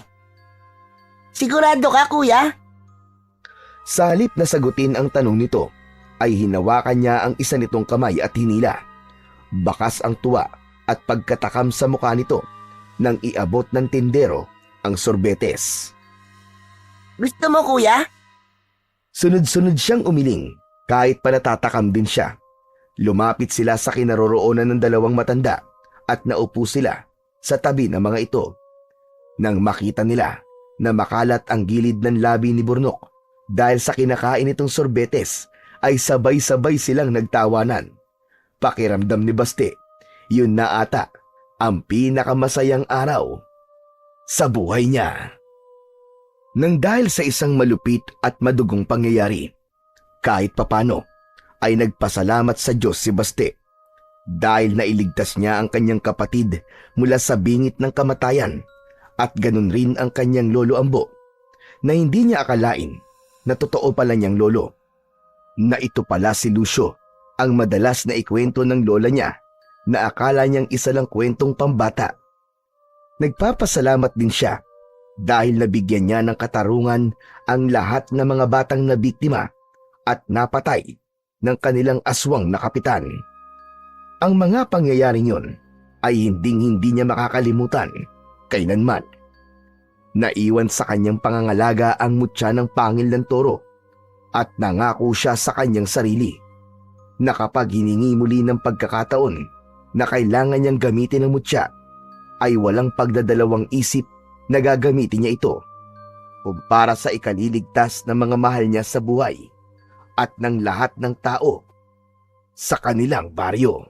C: Sigurado ka kuya?
A: Sa halip na sagutin ang tanong nito, ay hinawakan niya ang isa nitong kamay at hinila. Bakas ang tuwa at pagkatakam sa mukha nito nang iabot ng tindero ang sorbetes.
C: Gusto mo kuya?
A: Sunod-sunod siyang umiling kahit pa natatakam din siya. Lumapit sila sa kinaroroonan ng 2 matanda at naupo sila sa tabi ng mga ito. Nang makita nila na makalat ang gilid ng labi ni Burnok dahil sa kinakain itong sorbetes, ay sabay-sabay silang nagtawanan. Pakiramdam ni Baste, yun na ata ang pinakamasayang araw sa buhay niya. Nang dahil sa isang malupit at madugong pangyayari, kahit papano ay nagpasalamat sa Diyos si Baste dahil nailigtas niya ang kanyang kapatid mula sa bingit ng kamatayan at ganun rin ang kanyang lolo Ambo na hindi niya akalain na totoo pala niyang lolo, na ito pala si Lucio ang madalas na ikwento ng lola niya na akala niyang isa lang kwentong pambata. Nagpapasalamat din siya dahil nabigyan niya ng katarungan ang lahat ng mga batang nabiktima at napatay ng kanilang aswang na kapitan. Ang mga pangyayaring yon ay hindi niya makakalimutan kailanman. Naiwan sa kanyang pangangalaga ang mutya ng pangil ng toro at nangako siya sa kanyang sarili na kapag hiningi muli ng pagkakataon na kailangan niyang gamitin ang mutya, ay walang pagdadalawang isip na gagamitin niya ito kumpara sa ikaliligtas ng mga mahal niya sa buhay at ng lahat ng tao sa kanilang baryo.